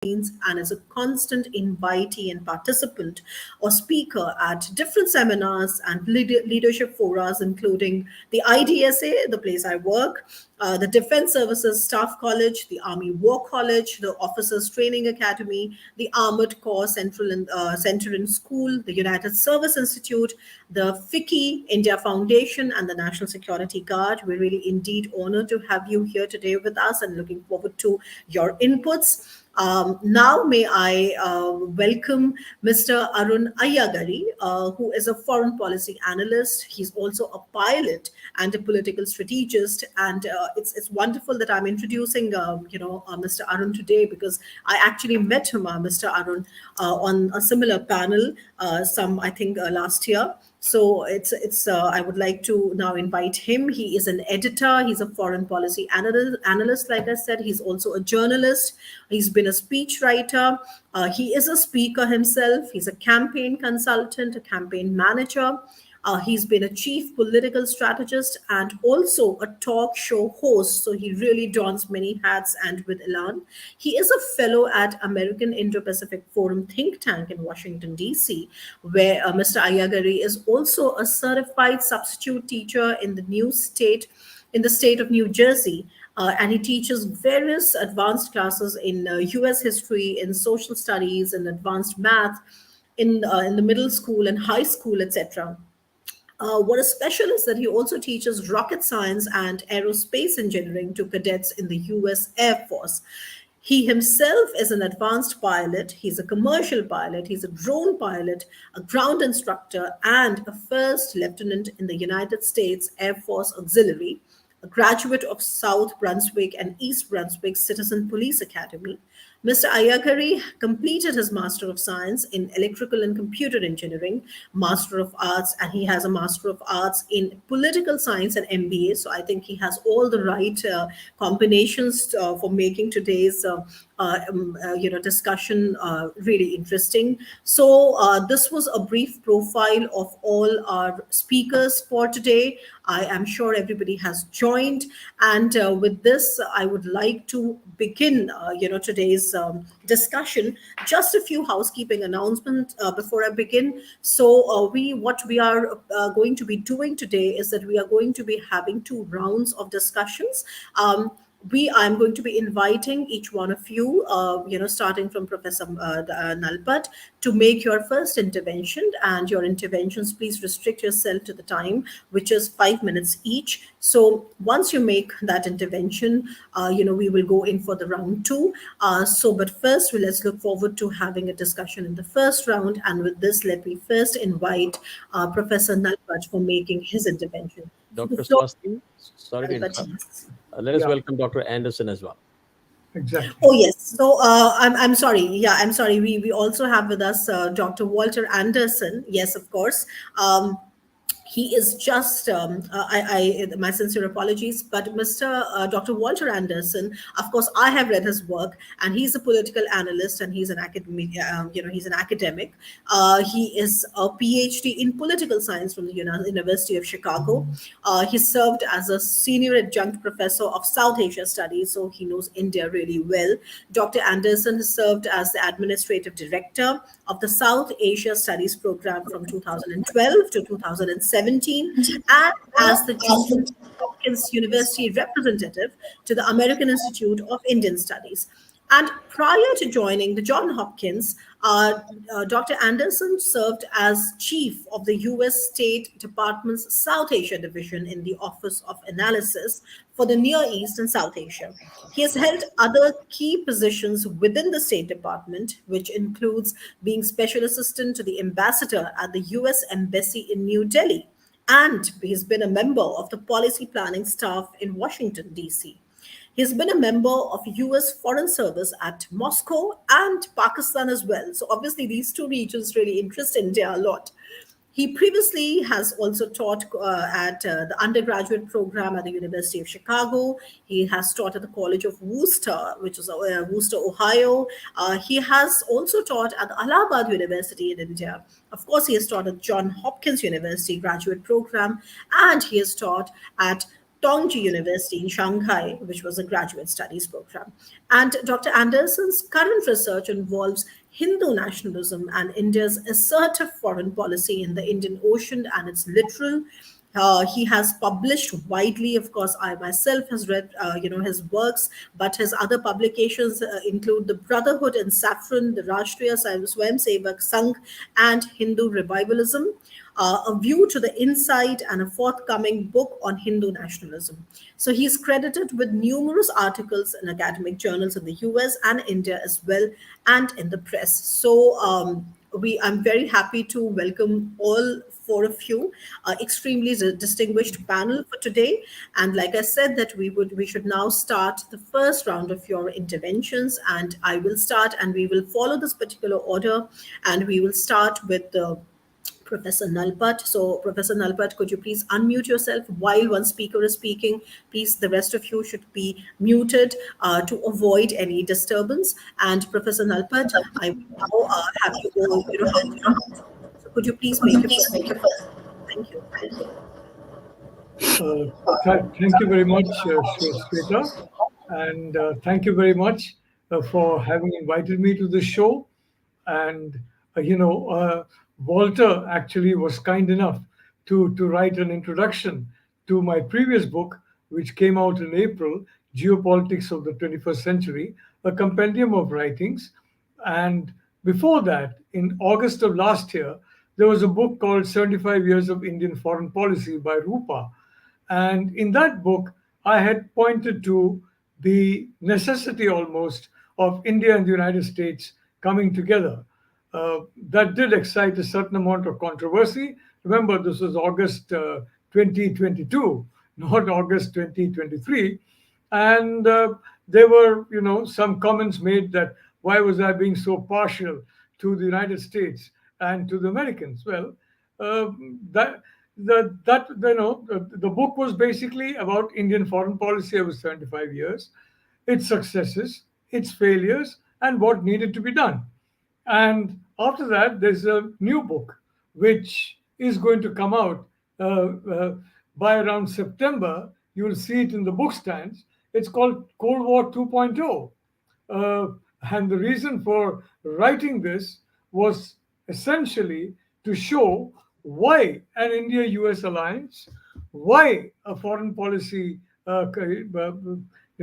and is a constant invitee and participant or speaker at different seminars and leadership forums, including the IDSA, the place I work, the Defense Services Staff College, the Army War College, the Officers Training Academy, the Armored Corps Center and School, the United Service Institute, the FICCI, India Foundation, and the National Security Guard. We're really indeed honored to have you here today with us and looking forward to your inputs. Now, may I welcome Mr. Arun Ayyagari, who is a foreign policy analyst. He's also a pilot and a political strategist. And it's wonderful that I'm introducing, Mr. Arun today, because I actually met him, Mr. Arun, on a similar panel, last year. So I would like to now invite him. He is an editor. He's a foreign policy analyst. Like I said, he's also a journalist. He's been a speechwriter. He is a speaker himself. He's a campaign consultant, a campaign manager. He's been a chief political strategist and also a talk show host. So he really dons many hats and with elan. He is a fellow at American Indo-Pacific Forum think tank in Washington, D.C., where Mr. Ayyagari is also a certified substitute teacher in the state of New Jersey. And he teaches various advanced classes in U.S. history, in social studies, in advanced math, in the middle school and high school, etc. What is special is that he also teaches rocket science and aerospace engineering to cadets in the US Air Force. He himself is an advanced pilot. He's a commercial pilot. He's a drone pilot, a ground instructor, and a first lieutenant in the United States Air Force Auxiliary, a graduate of South Brunswick and East Brunswick Citizen Police Academy. Mr. Ayyagari completed his Master of Science in Electrical and Computer Engineering, Master of Arts, and he has a Master of Arts in Political Science and MBA. So I think he has all the right combinations for making today's discussion really interesting. So this was a brief profile of all our speakers for today. I am sure everybody has joined, and with this, I would like to begin, today's discussion. Just a few housekeeping announcements before I begin. So what we are going to be doing today is that we are going to be having 2 rounds of discussions. I'm going to be inviting each one of you, starting from Professor Nalpat, to make your first intervention. And your interventions, please restrict yourself to the time, which is 5 minutes each. So once you make that intervention, we will go in for the round 2. But first, let's look forward to having a discussion in the first round. And with this, let me first invite Professor Nalpat for making his intervention. Dr. Swasti, sorry to interrupt. Let us welcome Dr. Anderson as well. Exactly. Oh, yes. So I'm sorry. Yeah, I'm sorry. We also have with us Dr. Walter Anderson. Yes, of course. He is just, my sincere apologies, but Dr. Walter Anderson, of course, I have read his work, and he's a political analyst, and he's an academic, he's an academic. He is a PhD in political science from the University of Chicago. He served as a senior adjunct professor of South Asia Studies, so he knows India really well. Dr. Anderson has served as the administrative director of the South Asia Studies program from 2012 to 2017. And as the Johns Hopkins University representative to the American Institute of Indian Studies. And prior to joining the Johns Hopkins, Dr. Anderson served as chief of the U.S. State Department's South Asia Division in the Office of Analysis for the Near East and South Asia. He has held other key positions within the State Department, which includes being Special Assistant to the Ambassador at the U.S. Embassy in New Delhi. And he's been a member of the policy planning staff in Washington, D.C. He's been a member of U.S. Foreign Service at Moscow and Pakistan as well. So obviously these 2 regions really interest India a lot. He previously has also taught at the undergraduate program at the University of Chicago. He has taught at the College of Worcester, which is Worcester, Ohio. He has also taught at the Allahabad University in India. Of course, he has taught at Johns Hopkins University graduate program, and he has taught at Tongji University in Shanghai, which was a graduate studies program. And Dr. Anderson's current research involves Hindu nationalism and India's assertive foreign policy in the Indian Ocean and its littoral. He has published widely. Of course, I myself has read, his works, but his other publications include the Brotherhood in Saffron, the Rashtriya Swayamsevak Sangh, and Hindu Revivalism, a view to the inside, and a forthcoming book on Hindu nationalism. So he's credited with numerous articles in academic journals in the US and India as well, and in the press. So I'm very happy to welcome all four of you, extremely distinguished panel for today. And like I said, that we should now start the first round of your interventions, and I will start, and we will follow this particular order, and we will start with the Professor Nalpat. So, Professor Nalpat, could you please unmute yourself while one speaker is speaking? Please, the rest of you should be muted to avoid any disturbance. And Professor Nalpat, I will now have you go. So, could you please make your first? Thank you. Thank you very much, Shweta, and thank you very much for having invited me to the show. And Walter actually was kind enough to write an introduction to my previous book, which came out in April, Geopolitics of the 21st Century, a compendium of writings. And before that, in August of last year, there was a book called 75 Years of Indian Foreign Policy by Rupa. And in that book, I had pointed to the necessity almost of India and the United States coming together. That did excite a certain amount of controversy. Remember, this was August 2022, not August 2023. And there were, some comments made that why was I being so partial to the United States and to the Americans? Well, the book was basically about Indian foreign policy over 75 years, its successes, its failures, and what needed to be done. And after that, there's a new book which is going to come out by around September. You will see it in the book stands. It's called Cold War 2.0. And the reason for writing this was essentially to show why an India-US alliance, why a foreign policy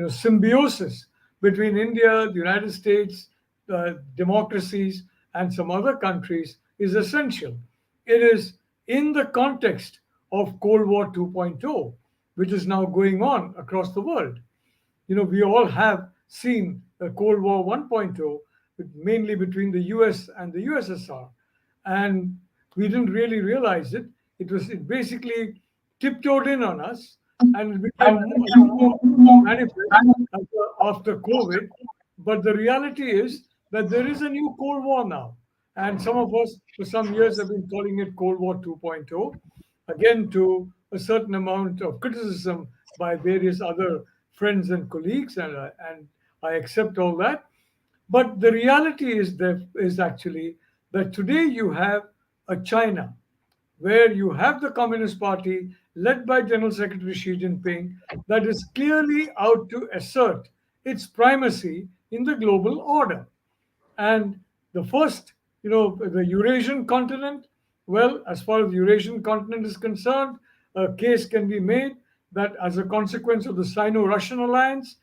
symbiosis between India, the United States, democracies, and some other countries is essential. It is in the context of Cold War 2.0, which is now going on across the world. We all have seen Cold War 1.0, mainly between the US and the USSR. And we didn't really realize it. It basically tiptoed in on us, and it became more manifest after COVID. But the reality is that there is a new Cold War now. And some of us, for some years, have been calling it Cold War 2.0, again, to a certain amount of criticism by various other friends and colleagues, and I accept all that. But the reality is actually that today you have a China where you have the Communist Party led by General Secretary Xi Jinping that is clearly out to assert its primacy in the global order. And the first, the Eurasian continent, well, as far as the Eurasian continent is concerned, a case can be made that as a consequence of the Sino-Russian alliance,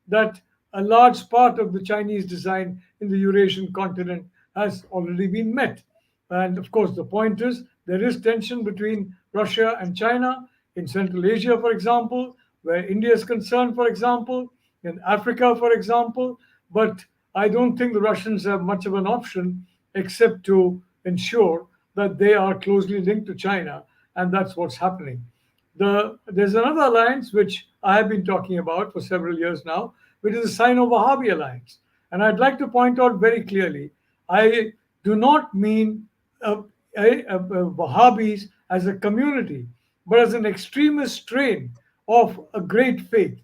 that a large part of the Chinese design in the Eurasian continent has already been met. And of course, the point is there is tension between Russia and China in Central Asia, for example, where India is concerned, for example, in Africa, for example. But I don't think the Russians have much of an option except to ensure that they are closely linked to China, and that's what's happening. There's another alliance which I have been talking about for several years now, which is the Sino-Wahhabi alliance. And I'd like to point out very clearly, I do not mean Wahhabis as a community, but as an extremist strain of a great faith.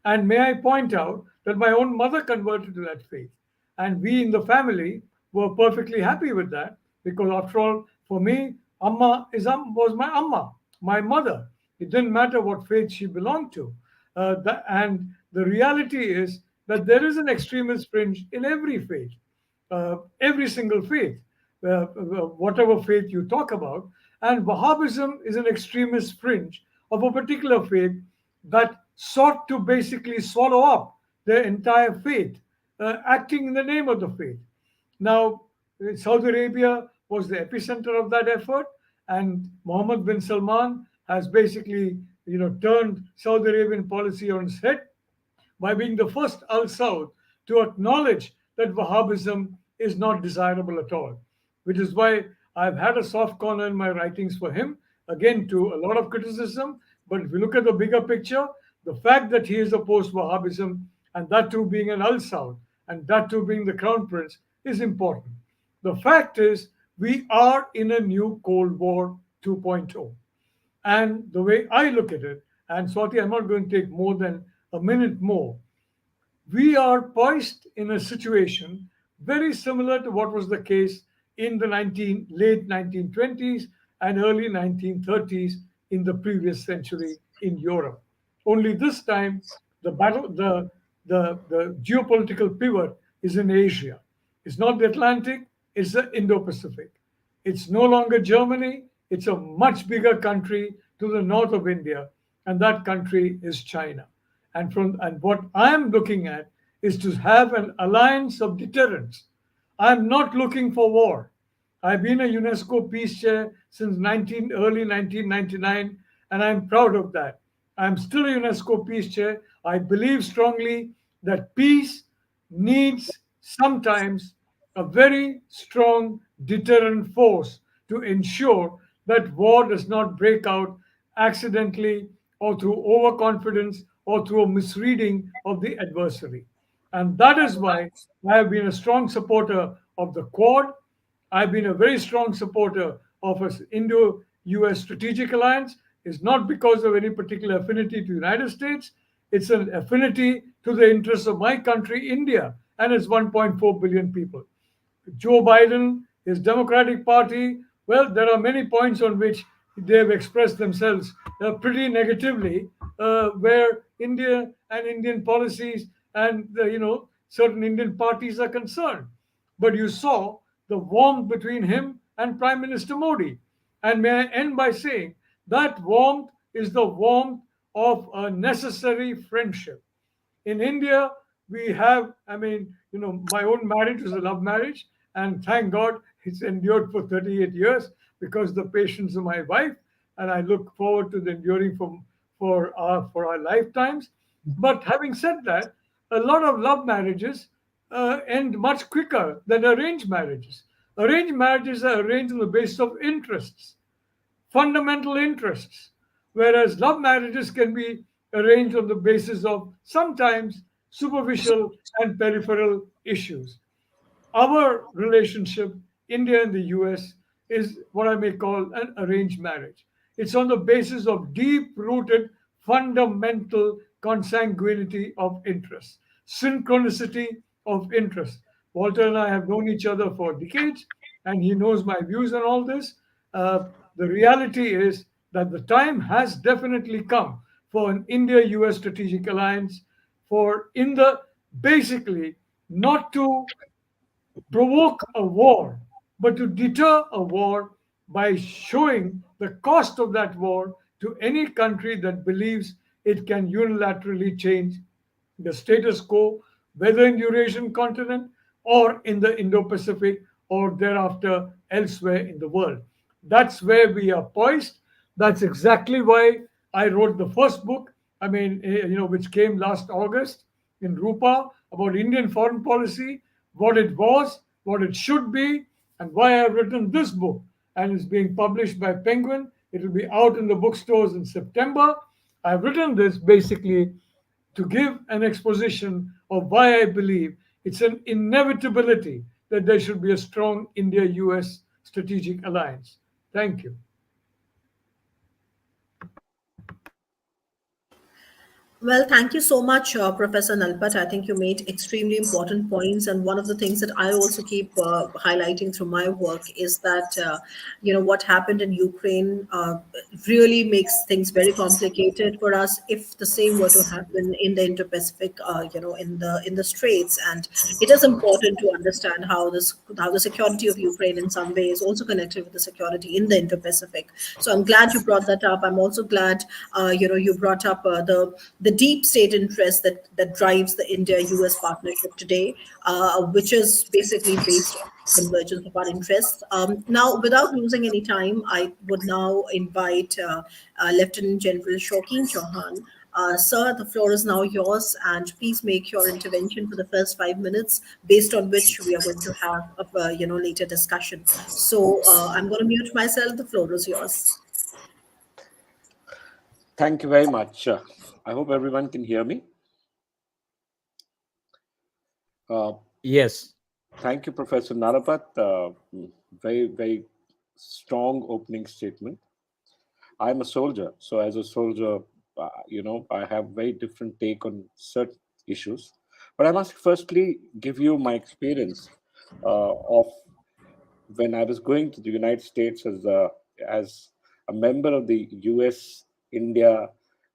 And may I point out that my own mother converted to that faith. And we in the family were perfectly happy with that, because after all, for me, Amma was my Amma, my mother. It didn't matter what faith she belonged to. And the reality is that there is an extremist fringe in every faith, every single faith, whatever faith you talk about. And Wahhabism is an extremist fringe of a particular faith that sought to basically swallow up their entire faith, acting in the name of the faith. Now, Saudi Arabia was the epicenter of that effort, and Mohammed bin Salman has basically, turned Saudi Arabian policy on its head by being the first Al Saud to acknowledge that Wahhabism is not desirable at all, which is why I've had a soft corner in my writings for him, again, to a lot of criticism. But if you look at the bigger picture, the fact that he is opposed Wahhabism, and that too being an Al Saud, and that too being the crown prince, is important. The fact is, we are in a new Cold War 2.0. And the way I look at it, and Swati, I'm not going to take more than a minute more, we are poised in a situation very similar to what was the case in the late 1920s and early 1930s in the previous century in Europe. Only this time, the geopolitical pivot is in Asia. It's not the Atlantic, it's the Indo-Pacific. It's no longer Germany, it's a much bigger country to the north of India, and that country is China. And what I'm looking at is to have an alliance of deterrence. I'm not looking for war. I've been a UNESCO Peace Chair since early 1999, and I'm proud of that. I'm still a UNESCO Peace Chair. I believe strongly that peace needs sometimes a very strong deterrent force to ensure that war does not break out accidentally or through overconfidence or through a misreading of the adversary. And that is why I have been a strong supporter of the Quad. I've been a very strong supporter of an Indo-US strategic alliance. It's not because of any particular affinity to the United States. It's an affinity to the interests of my country, India, and its 1.4 billion people. Joe Biden, his Democratic Party, well, there are many points on which they have expressed themselves pretty negatively, where India and Indian policies and certain Indian parties are concerned. But you saw the warmth between him and Prime Minister Modi. And may I end by saying that warmth is the warmth of a necessary friendship. In India, we have, my own marriage was a love marriage, and thank God it's endured for 38 years because of the patience of my wife, and I look forward to the enduring for our lifetimes. But having said that, a lot of love marriages end much quicker than arranged marriages. Arranged marriages are arranged on the basis of interests, fundamental interests, whereas love marriages can be arranged on the basis of sometimes superficial and peripheral issues. Our relationship, India and the US, is what I may call an arranged marriage. It's on the basis of deep rooted fundamental consanguinity of interest, synchronicity of interest. Walter and I have known each other for decades, and he knows my views on all this. The reality is that the time has definitely come for an India-US strategic alliance, basically not to provoke a war, but to deter a war by showing the cost of that war to any country that believes it can unilaterally change the status quo, whether in the Eurasian continent or in the Indo-Pacific or thereafter elsewhere in the world. That's where we are poised. That's exactly why I wrote the first book, which came last August in Rupa, about Indian foreign policy, what it was, what it should be, and why I've written this book. And it's being published by Penguin. It will be out in the bookstores in September. I've written this basically to give an exposition of why I believe it's an inevitability that there should be a strong India-US strategic alliance. Thank you. Well, thank you so much, Professor Nalpat. I think you made extremely important points, and one of the things that I also keep highlighting through my work is that what happened in Ukraine really makes things very complicated for us. If the same were to happen in the Indo-Pacific, in the Straits, and it is important to understand how the security of Ukraine in some way is also connected with the security in the Indo-Pacific. So I'm glad you brought that up. I'm also glad you brought up the deep state interest that drives the India-US partnership today, which is basically based on convergence of our interests. Now, without losing any time, I would now invite Lieutenant General Shokeen Chauhan. Sir, the floor is now yours, and please make your intervention for the first 5 minutes, based on which we are going to have a later discussion. So I'm going to mute myself. The floor is yours. Thank you very much. I hope everyone can hear me. Yes. Thank you, Professor Narapat. Very, very strong opening statement. I'm a soldier, so as a soldier, I have very different take on certain issues. But I must firstly give you my experience of when I was going to the United States as a member of the U.S. India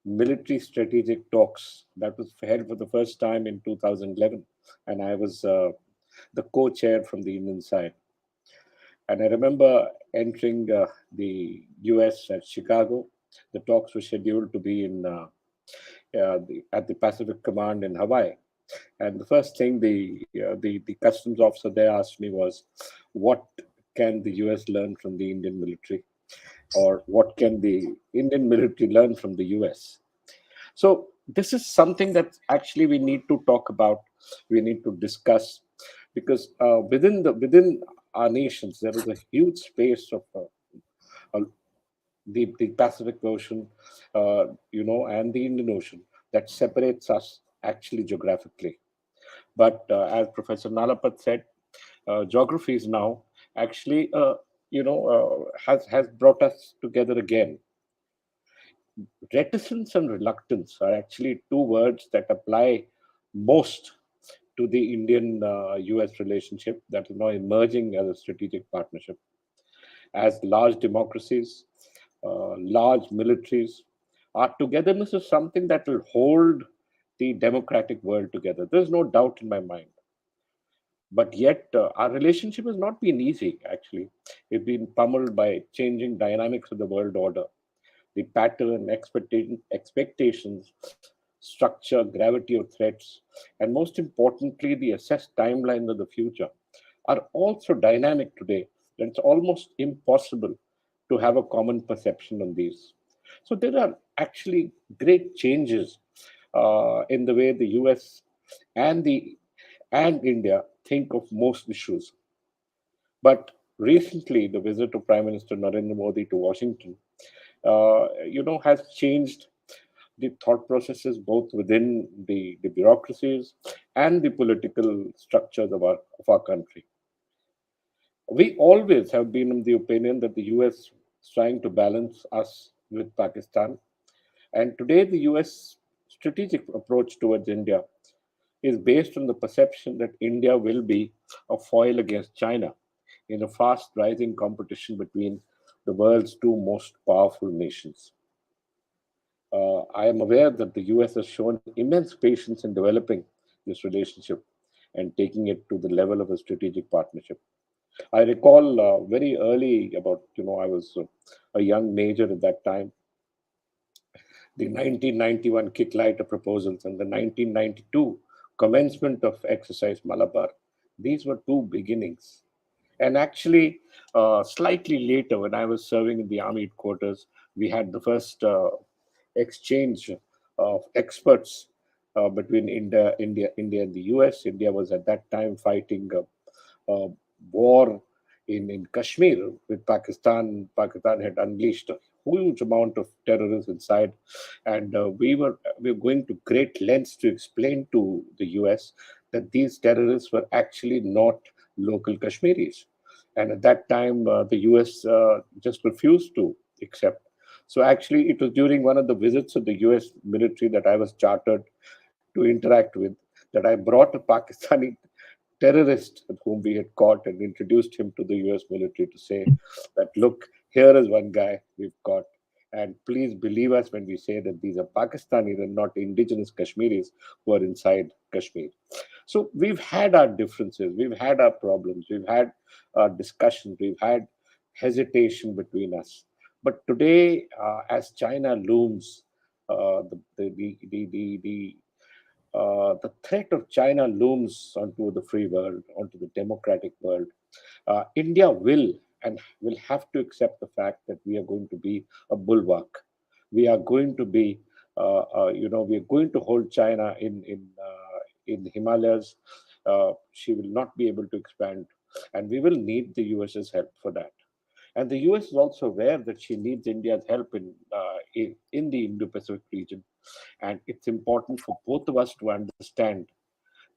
military strategic talks that was held for the first time in 2011, and I was the co-chair from the Indian side. And I remember entering the U.S. at Chicago. The talks were scheduled to be at the Pacific Command in Hawaii. And the first thing the customs officer there asked me was, what can the US learn from the Indian military? Or what can the Indian military learn from the US? So this is something that actually we need to talk about, we need to discuss, because within our nations, there is a huge space of uh, the Pacific Ocean, and the Indian Ocean that separates us actually geographically. But as Professor Nalapat said, geography is now actually, has brought us together again. Reticence and reluctance are actually two words that apply most to the Indian-US relationship that is now emerging as a strategic partnership. As large democracies, large militaries, our togetherness is something that will hold the democratic world together. There's no doubt in my mind. But yet, our relationship has not been easy, actually. We've been pummeled by changing dynamics of the world order, the pattern, expectations, structure, gravity of threats, and most importantly, the assessed timeline of the future are also dynamic today that it's almost impossible to have a common perception on these. So there are actually great changes in the way the US and the and India think of most issues. But recently, the visit of Prime Minister Narendra Modi to Washington, has changed the thought processes both within the bureaucracies and the political structures of our country. We always have been of the opinion that the US is trying to balance us with Pakistan. And today, the US strategic approach towards India is based on the perception that India will be a foil against China in a fast rising competition between the world's two most powerful nations. I am aware that the US has shown immense patience in developing this relationship and taking it to the level of a strategic partnership. I recall very early, I was a young major at that time, the 1991 Kick-Lighter proposals and the 1992 commencement of Exercise Malabar. These were two beginnings. And actually, slightly later, when I was serving in the army headquarters, we had the first exchange of experts between India and the US. India was at that time fighting a war in Kashmir with Pakistan. Pakistan had unleashed a huge amount of terrorists inside, and we were going to great lengths to explain to the US that these terrorists were actually not local Kashmiris. And at that time, the US just refused to accept. So actually, it was during one of the visits of the US military that I was chartered to interact with that I brought a Pakistani terrorist whom we had caught and introduced him to the US military to say that, look, here is one guy we've caught. And please believe us when we say that these are Pakistanis and not indigenous Kashmiris who are inside Kashmir. So we've had our differences, we've had our problems, we've had our discussions, we've had hesitation between us. But today, as China looms, the threat of China looms onto the free world, onto the democratic world. India will have to accept the fact that we are going to be a bulwark. We are going to be, we are going to hold China in the Himalayas. She will not be able to expand, and we will need the US's help for that. And the US is also aware that she needs India's help in the Indo-Pacific region. And it's important for both of us to understand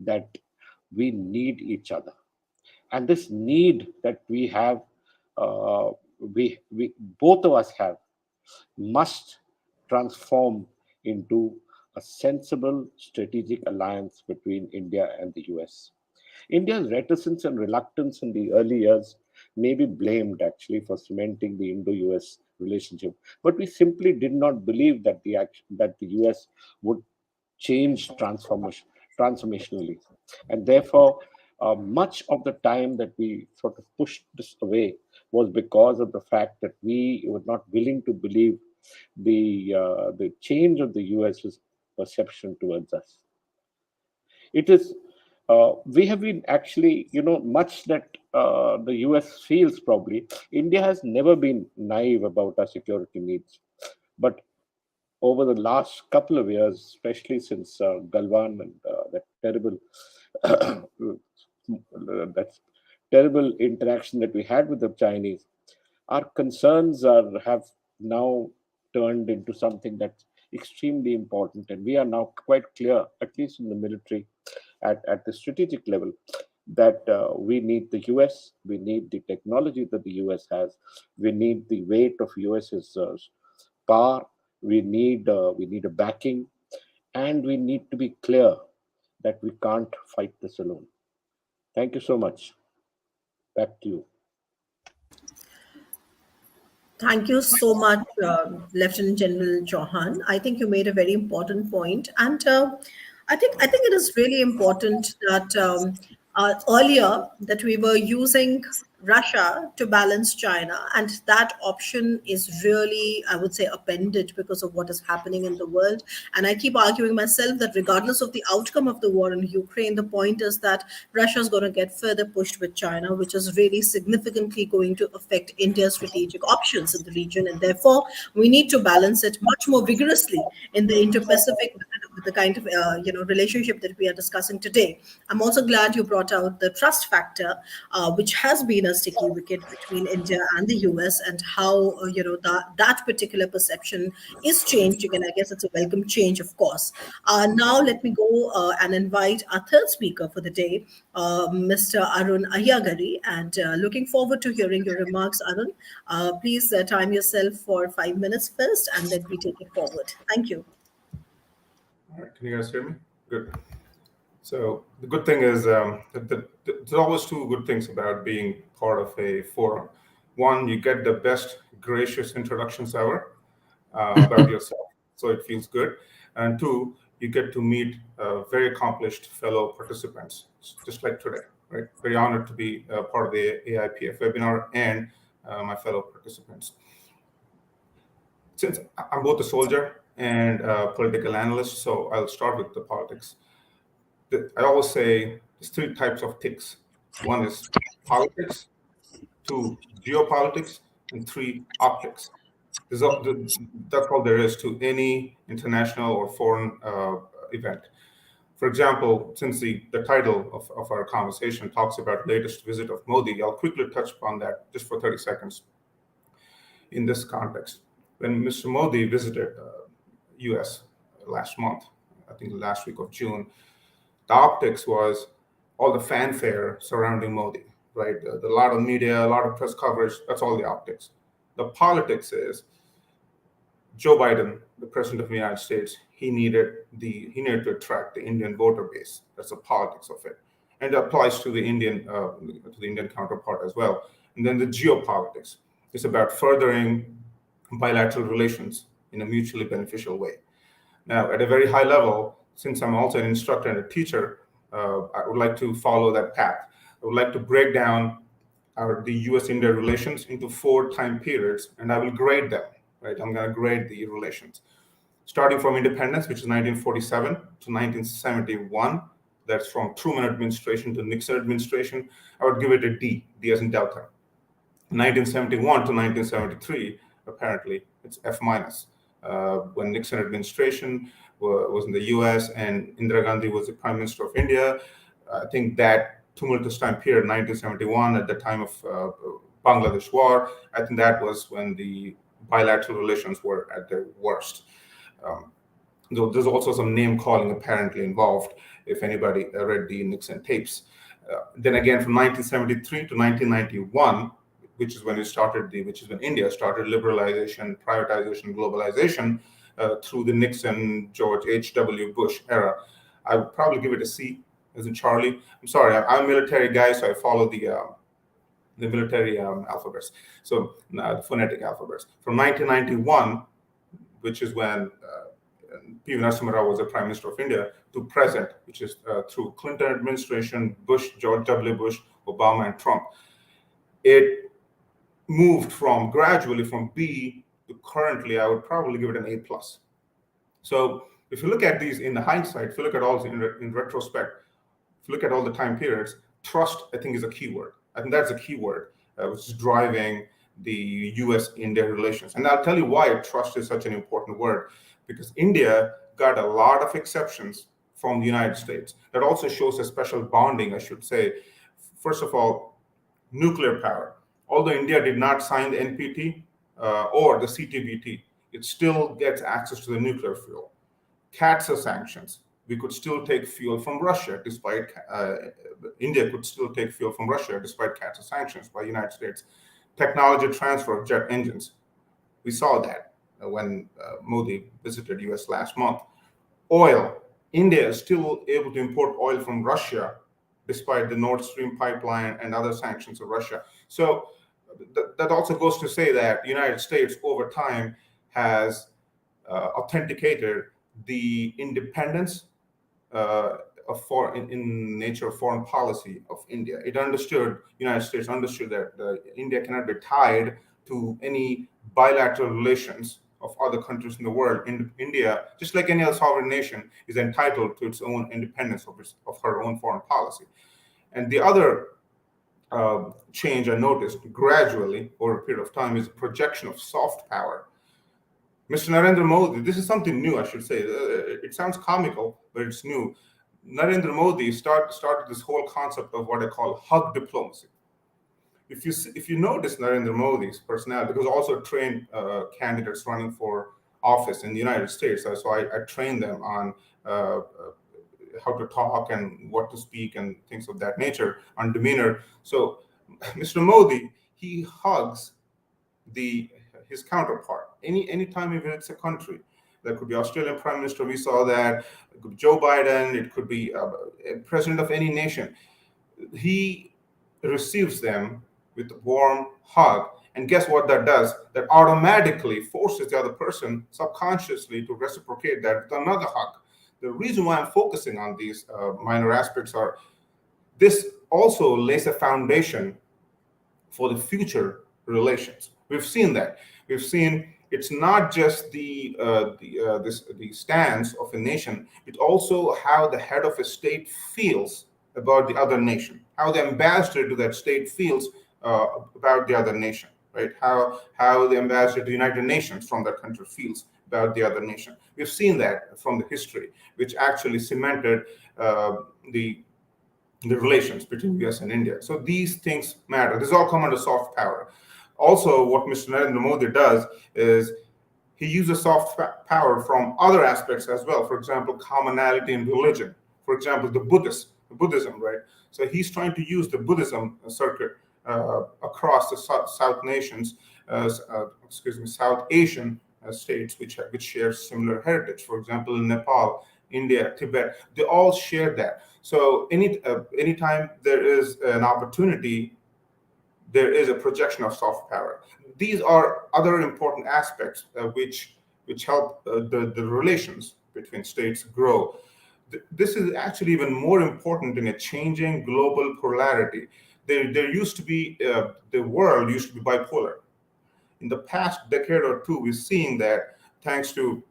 that we need each other. And this need that we have, we both of us have, must transform into a sensible strategic alliance between India and the US. India's reticence and reluctance in the early years may be blamed actually for cementing the Indo-US relationship, but we simply did not believe that the US would change transformationally, and therefore much of the time that we sort of pushed this away was because of the fact that we were not willing to believe the change of the US's perception towards us. It is we have been actually, much that the US feels probably. India has never been naive about our security needs, but over the last couple of years, especially since Galwan and that terrible that terrible interaction that we had with the Chinese, our concerns have now turned into something that's extremely important, and we are now quite clear, at least in the military, at the strategic level, that we need the US, we need the technology that the US has, we need the weight of US's power, we need a backing, and we need to be clear that we can't fight this alone. Thank you so much. Back to you. Thank you so much, Lieutenant General Chauhan. I think you made a very important point, and I think it is really important that earlier that we were using Russia to balance China, and that option is really, I would say, appended because of what is happening in the world. And I keep arguing myself that regardless of the outcome of the war in Ukraine, the point is that Russia is going to get further pushed with China, which is really significantly going to affect India's strategic options in the region. And therefore, we need to balance it much more vigorously in the Indo-Pacific with the kind of relationship that we are discussing today. I'm also glad you brought out the trust factor, which has been a sticky wicket between India and the US, and how that particular perception is changing. And I guess it's a welcome change, of course. Now let me go and invite our third speaker for the day, Mr. Arun Ayyagari, and looking forward to hearing your remarks, Arun. Please time yourself for 5 minutes first, and then we take it forward. Thank you. All right, can you guys hear me? Good. So the good thing is there's always two good things about being part of a forum. One, you get the best gracious introductions ever about yourself, so it feels good. And two, you get to meet very accomplished fellow participants, just like today, right? Very honored to be part of the AIPF webinar and my fellow participants. Since I'm both a soldier and a political analyst, so I'll start with the politics. I always say there's three types of ticks. One is politics, two, geopolitics, and three, optics. That's all there is to any international or foreign event. For example, since the title of our conversation talks about latest visit of Modi, I'll quickly touch upon that just for 30 seconds. In this context, when Mr. Modi visited US last month, I think the last week of June, the optics was all the fanfare surrounding Modi, right? A lot of media, a lot of press coverage, that's all the optics. The politics is Joe Biden, the president of the United States, he needed to attract the Indian voter base. That's the politics of it, and it applies to the Indian counterpart as well. And then the geopolitics is about furthering bilateral relations in a mutually beneficial way. Now, at a very high level, since I'm also an instructor and a teacher, I would like to follow that path. I would like to break down the U.S.-India relations into 4 time periods, and I will grade them. Right, I'm going to grade the relations, starting from independence, which is 1947 to 1971. That's from Truman administration to Nixon administration. I would give it a D as in Delta. 1971 to 1973, apparently it's F minus. When Nixon administration was in the U.S. and Indira Gandhi was the Prime Minister of India, I think that tumultuous time period, 1971, at the time of Bangladesh war, I think that was when the bilateral relations were at their worst. Though there's also some name calling apparently involved, if anybody read the Nixon tapes. Then again, from 1973 to 1991, which is when India started liberalization, privatization, globalization through the Nixon, George H.W. Bush era. I would probably give it a C, as in Charlie. I'm sorry, I'm a military guy, so I follow the military alphabets, so the phonetic alphabets. From 1991, which is when P.V. Narasimha Rao was the Prime Minister of India, to present, which is through Clinton administration, Bush, George W. Bush, Obama, and Trump. It moved gradually from B to currently, I would probably give it an A+. So if you look at these in the hindsight, if you look at all in retrospect, if you look at all the time periods, trust, I think, is a key word. I think that's a key word which is driving the U.S.-India relations. And I'll tell you why trust is such an important word, because India got a lot of exceptions from the United States. That also shows a special bonding, I should say. First of all, nuclear power. Although India did not sign the NPT or the CTBT, it still gets access to the nuclear fuel. CAATSA sanctions. We could still take fuel from Russia, despite India could still take fuel from Russia, despite CAATSA sanctions by the United States. Technology transfer of jet engines. We saw that when Modi visited US last month. Oil. India is still able to import oil from Russia, despite the Nord Stream pipeline and other sanctions of Russia. So that also goes to say that the United States over time has authenticated the independence in nature of foreign policy of India. United States understood that India cannot be tied to any bilateral relations of other countries in the world. India, just like any other sovereign nation, is entitled to its own independence of her own foreign policy. And the other change I noticed gradually over a period of time is the projection of soft power. Mr. Narendra Modi, this is something new, I should say. It sounds comical, but it's new. Narendra Modi started this whole concept of what I call hug diplomacy. If you notice Narendra Modi's personality, because also trained candidates running for office in the United States, so I train them on how to talk and what to speak and things of that nature, on demeanor. So Mr. Modi, he hugs his counterpart. Anytime he visits a country, that could be Australian Prime Minister, we saw that, it could be Joe Biden, it could be a president of any nation. He receives them with a warm hug. And guess what that does? That automatically forces the other person subconsciously to reciprocate that with another hug. The reason why I'm focusing on these minor aspects are this also lays a foundation for the future relations. We've seen that. We've seen it's not just the stance of a nation, it's also how the head of a state feels about the other nation, how the ambassador to that state feels about the other nation, right? How the ambassador to the United Nations from that country feels about the other nation. We've seen that from the history, which actually cemented the relations between US and India. So these things matter. This all come under soft power. Also, what Mr. Narendra Modi does is he uses soft power from other aspects as well. For example, commonality in religion. For example, Buddhism, right? So he's trying to use the Buddhism circuit across the South Asian states which share similar heritage. For example, Nepal, India, Tibet, they all share that. So anytime there is an opportunity, there is a projection of soft power. These are other important aspects which help the relations between states grow. This is actually even more important in a changing global polarity. There used to be, the world used to be bipolar. In the past decade or two, we're seeing that thanks to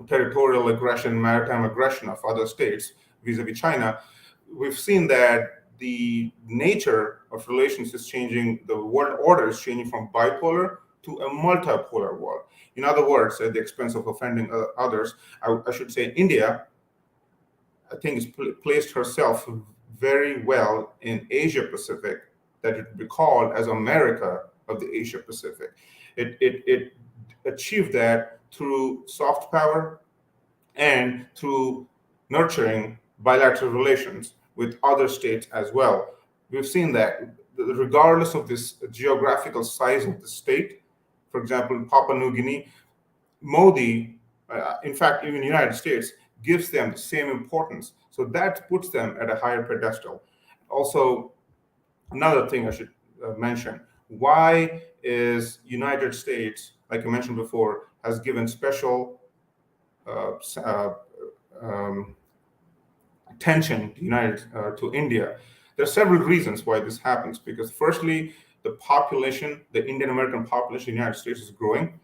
territorial aggression, maritime aggression of other states vis-a-vis China, we've seen that the nature of relations is changing. The world order is changing from bipolar to a multipolar world. In other words, at the expense of offending others, I should say India, I think, has placed herself very well in Asia Pacific, that it would be called as America of the Asia Pacific. It achieved that through soft power and through nurturing bilateral relations with other states as well. We've seen that regardless of this geographical size of the state, for example, Papua New Guinea, Modi, in fact, even the United States, gives them the same importance. So that puts them at a higher pedestal. Also, another thing I should mention, why is United States, like I mentioned before, has given special attention to India. There are several reasons why this happens, because firstly, the population, the Indian American population in the United States is growing.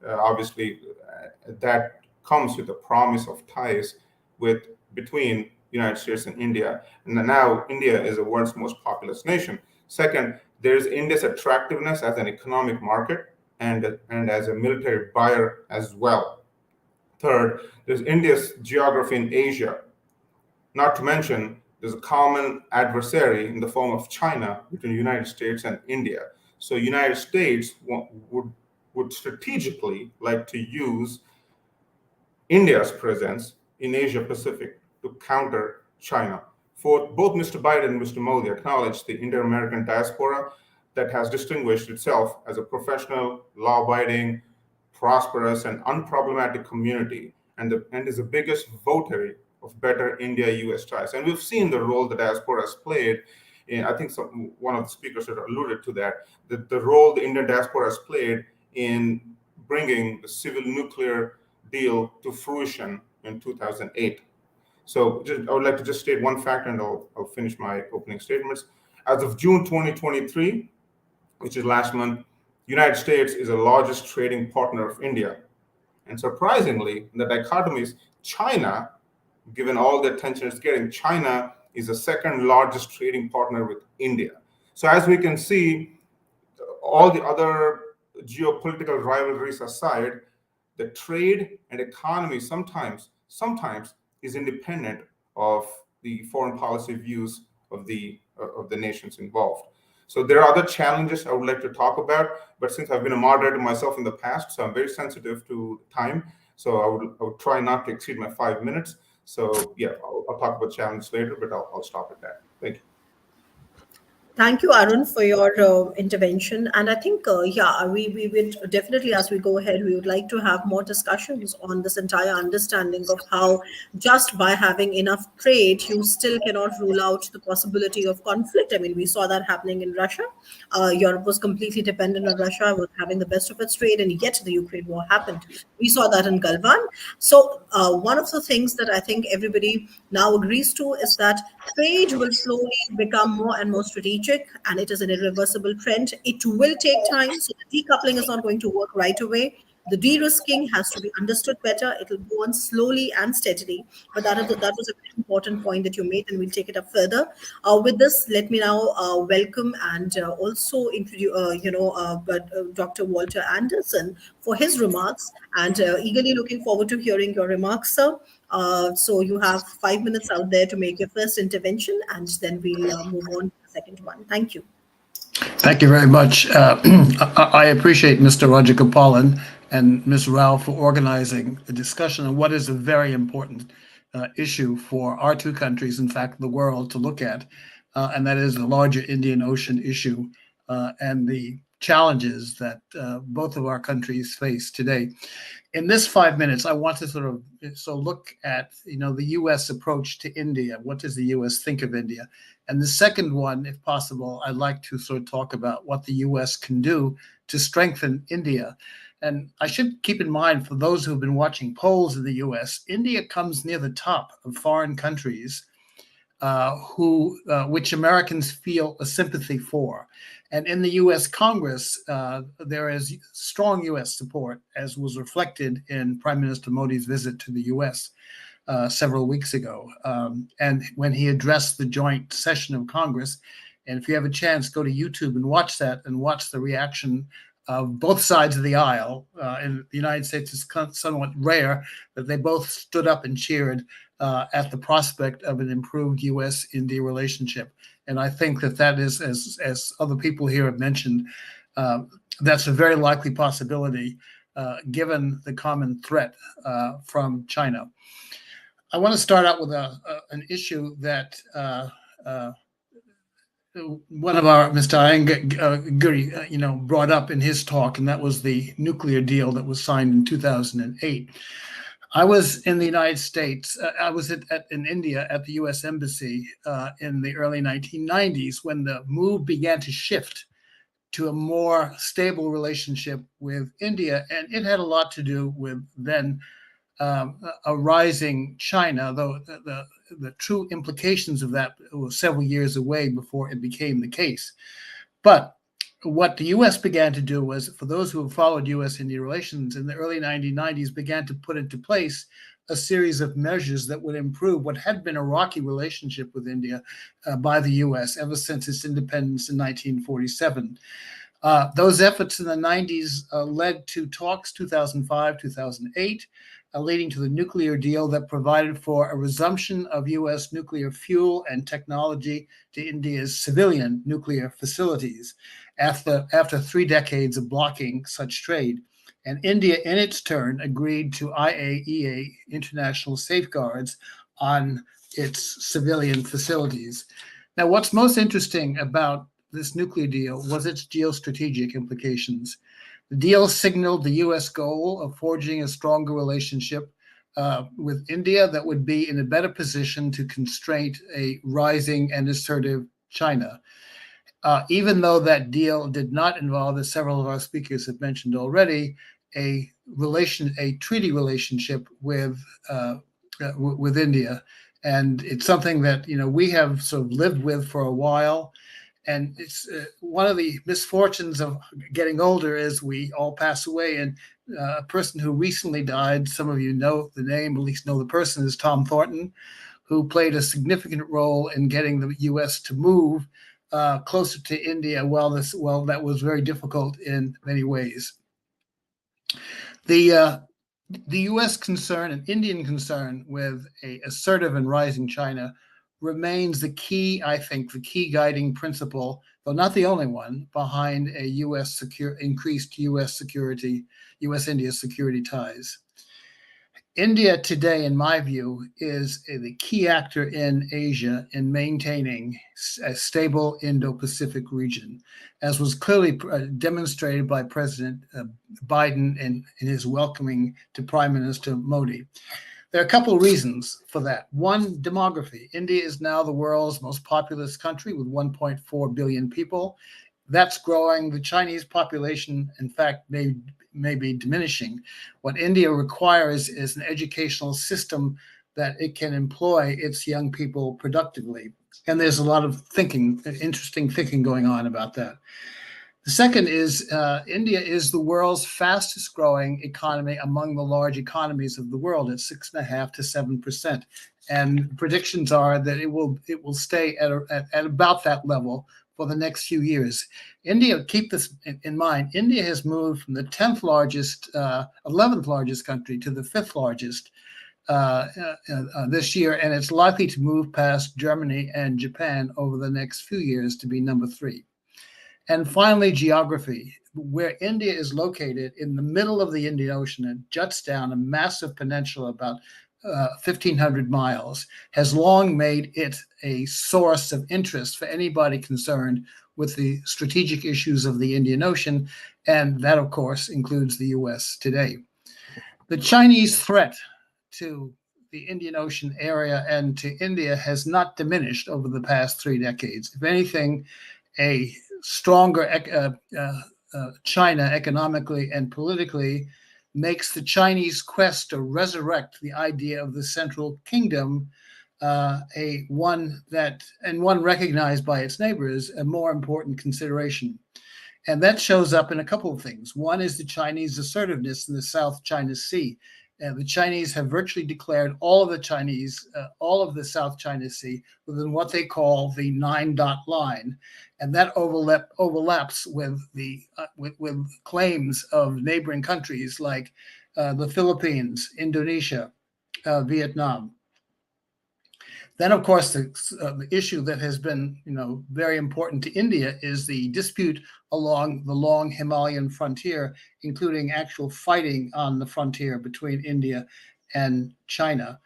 Obviously, that comes with the promise of ties between the United States and India. And now India is the world's most populous nation. Second, there's India's attractiveness as an economic market and as a military buyer as well. Third, there's India's geography in Asia. Not to mention, there's a common adversary in the form of China between the United States and India. So United States would strategically like to use India's presence in Asia Pacific to counter China. Fourth, both Mr. Biden and Mr. Modi acknowledge the Indo-American diaspora that has distinguished itself as a professional, law-abiding, prosperous, and unproblematic community, and is the biggest votary of better India-US ties. And we've seen the role the diaspora has played in, I think one of the speakers had alluded to that, the role the Indian diaspora has played in bringing the civil nuclear deal to fruition in 2008. So I would like to just state one fact, and I'll finish my opening statements. As of June 2023, which is last month, United States is the largest trading partner of India. And surprisingly, in the dichotomies, China, given all the attention it's getting, China is the second largest trading partner with India. So as we can see, all the other geopolitical rivalries aside, the trade and economy sometimes is independent of the foreign policy views of the nations involved. So there are other challenges I would like to talk about, but since I've been a moderator myself in the past, so I'm very sensitive to time. So I would try not to exceed my 5 minutes. So yeah, I'll talk about challenges later, but I'll stop at that. Thank you. Thank you, Arun, for your intervention. And I think, we would definitely, as we go ahead, we would like to have more discussions on this entire understanding of how just by having enough trade, you still cannot rule out the possibility of conflict. I mean, we saw that happening in Russia. Europe was completely dependent on Russia, was having the best of its trade, and yet the Ukraine war happened. We saw that in Galvan. So one of the things that I think everybody now agrees to is that trade will slowly become more and more strategic, and it is an irreversible trend. It will take time, so the decoupling is not going to work right away. The de-risking has to be understood better. It will go on slowly and steadily. But that was a very important point that you made, and we'll take it up further. With this, let me now welcome and also introduce, Dr. Walter Anderson for his remarks, and eagerly looking forward to hearing your remarks, sir. So you have 5 minutes out there to make your first intervention, and then we'll move on to the second one. Thank you. Thank you very much. I appreciate Mr. Rajagopalan and Ms. Rao for organizing a discussion on what is a very important issue for our two countries, in fact, the world, to look at, and that is the larger Indian Ocean issue and the challenges that both of our countries face today. In this 5 minutes, I want to sort of look at the U.S. approach to India. What does the U.S. think of India? And the second one, if possible, I'd like to sort of talk about what the U.S. can do to strengthen India. And I should keep in mind, for those who have been watching polls in the U.S., India comes near the top of foreign countries which Americans feel a sympathy for. And in the U.S. Congress, there is strong U.S. support, as was reflected in Prime Minister Modi's visit to the U.S. Several weeks ago. And when he addressed the joint session of Congress, and if you have a chance, go to YouTube and watch that and watch the reaction of both sides of the aisle. In the United States, it's somewhat rare that they both stood up and cheered at the prospect of an improved U.S.-India relationship. And I think that is, as other people here have mentioned, that's a very likely possibility given the common threat from China. I want to start out with an issue that one of our, Mr. Iyengar, brought up in his talk, and that was the nuclear deal that was signed in 2008. I was in the United States. I was in India at the U.S. Embassy in the early 1990s when the move began to shift to a more stable relationship with India, and it had a lot to do with then a rising China, though the true implications of that were several years away before it became the case. But what the U.S. began to do was, for those who have followed U.S.-India relations in the early 1990s, began to put into place a series of measures that would improve what had been a rocky relationship with India by the U.S. ever since its independence in 1947. Those efforts in the 90s led to talks 2005, 2008, leading to the nuclear deal that provided for a resumption of U.S. nuclear fuel and technology to India's civilian nuclear facilities after 3 decades of blocking such trade. And India, in its turn, agreed to IAEA international safeguards on its civilian facilities. Now, what's most interesting about this nuclear deal was its geostrategic implications. The deal signaled the U.S. goal of forging a stronger relationship with India that would be in a better position to constrain a rising and assertive China. Even though that deal did not involve, as several of our speakers have mentioned already, a treaty relationship with India. And it's something that we have sort of lived with for a while. And it's one of the misfortunes of getting older is we all pass away. And a person who recently died, some of you know the name, at least know the person, is Tom Thornton, who played a significant role in getting the U.S. to move closer to India. Well, that was very difficult in many ways. The U.S. concern and Indian concern with an assertive and rising China remains the key guiding principle, though not the only one, behind a increased U.S.-India security ties. India today, in my view, is the key actor in Asia in maintaining a stable Indo-Pacific region, as was clearly demonstrated by President Biden in his welcoming to Prime Minister Modi. There are a couple of reasons for that. One, demography. India is now the world's most populous country with 1.4 billion people. That's growing. The Chinese population, in fact, may be diminishing. What India requires is an educational system that it can employ its young people productively. And there's a lot of interesting thinking going on about that. The second is India is the world's fastest growing economy among the large economies of the world at 6.5% to 7%. And predictions are that it will stay at about that level for the next few years. India, keep this in mind, India has moved from the 10th largest, 11th largest country to the 5th largest this year, and it's likely to move past Germany and Japan over the next few years to be number 3. And finally, geography. Where India is located in the middle of the Indian Ocean and juts down a massive peninsula about 1,500 miles, has long made it a source of interest for anybody concerned with the strategic issues of the Indian Ocean, and that, of course, includes the US today. The Chinese threat to the Indian Ocean area and to India has not diminished over the past 3 decades. If anything, a stronger China economically and politically makes the Chinese quest to resurrect the idea of the Central Kingdom one recognized by its neighbors, a more important consideration. And that shows up in a couple of things. One is the Chinese assertiveness in the South China Sea. The Chinese have virtually declared all of the South China Sea within what they call the 9-dot line, and that overlaps with with claims of neighboring countries like the Philippines, Indonesia, Vietnam. Then, of course, the issue that has been, very important to India is the dispute along the long Himalayan frontier, including actual fighting on the frontier between India and China.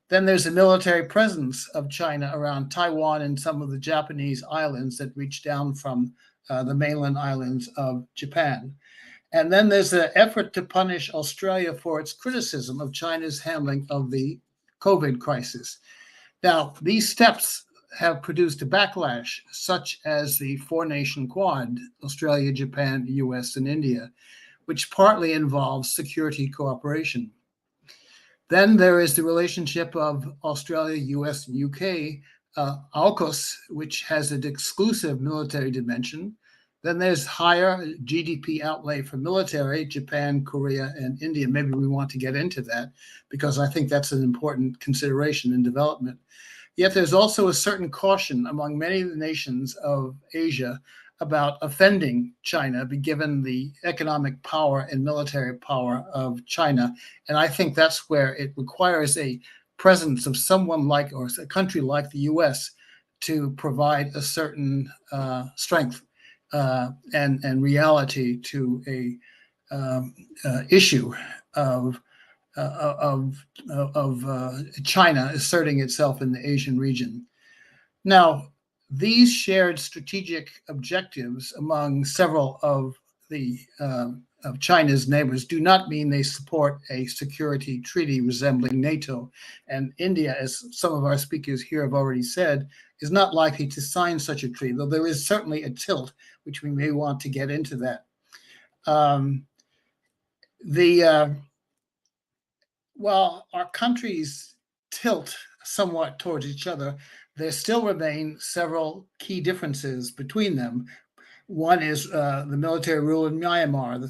Then there's the military presence of China around Taiwan and some of the Japanese islands that reach down from the mainland islands of Japan. And then there's the effort to punish Australia for its criticism of China's handling of the COVID crisis. Now, these steps have produced a backlash, such as the 4-nation Quad, Australia, Japan, US, and India, which partly involves security cooperation. Then there is the relationship of Australia, US, and UK, AUKUS, which has an exclusive military dimension. Then there's higher GDP outlay for military, Japan, Korea, and India. Maybe we want to get into that because I think that's an important consideration in development. Yet there's also a certain caution among many of the nations of Asia about offending China, given the economic power and military power of China. And I think that's where it requires a presence of someone like, or a country like the US to provide a certain strength and reality to a issue of China asserting itself in the Asian region. Now, these shared strategic objectives among several of China's neighbors do not mean they support a security treaty resembling NATO. And India, as some of our speakers here have already said, is not likely to sign such a treaty, though there is certainly a tilt, which we may want to get into that. While our countries tilt somewhat towards each other, there still remain several key differences between them. One is the military rule in Myanmar, the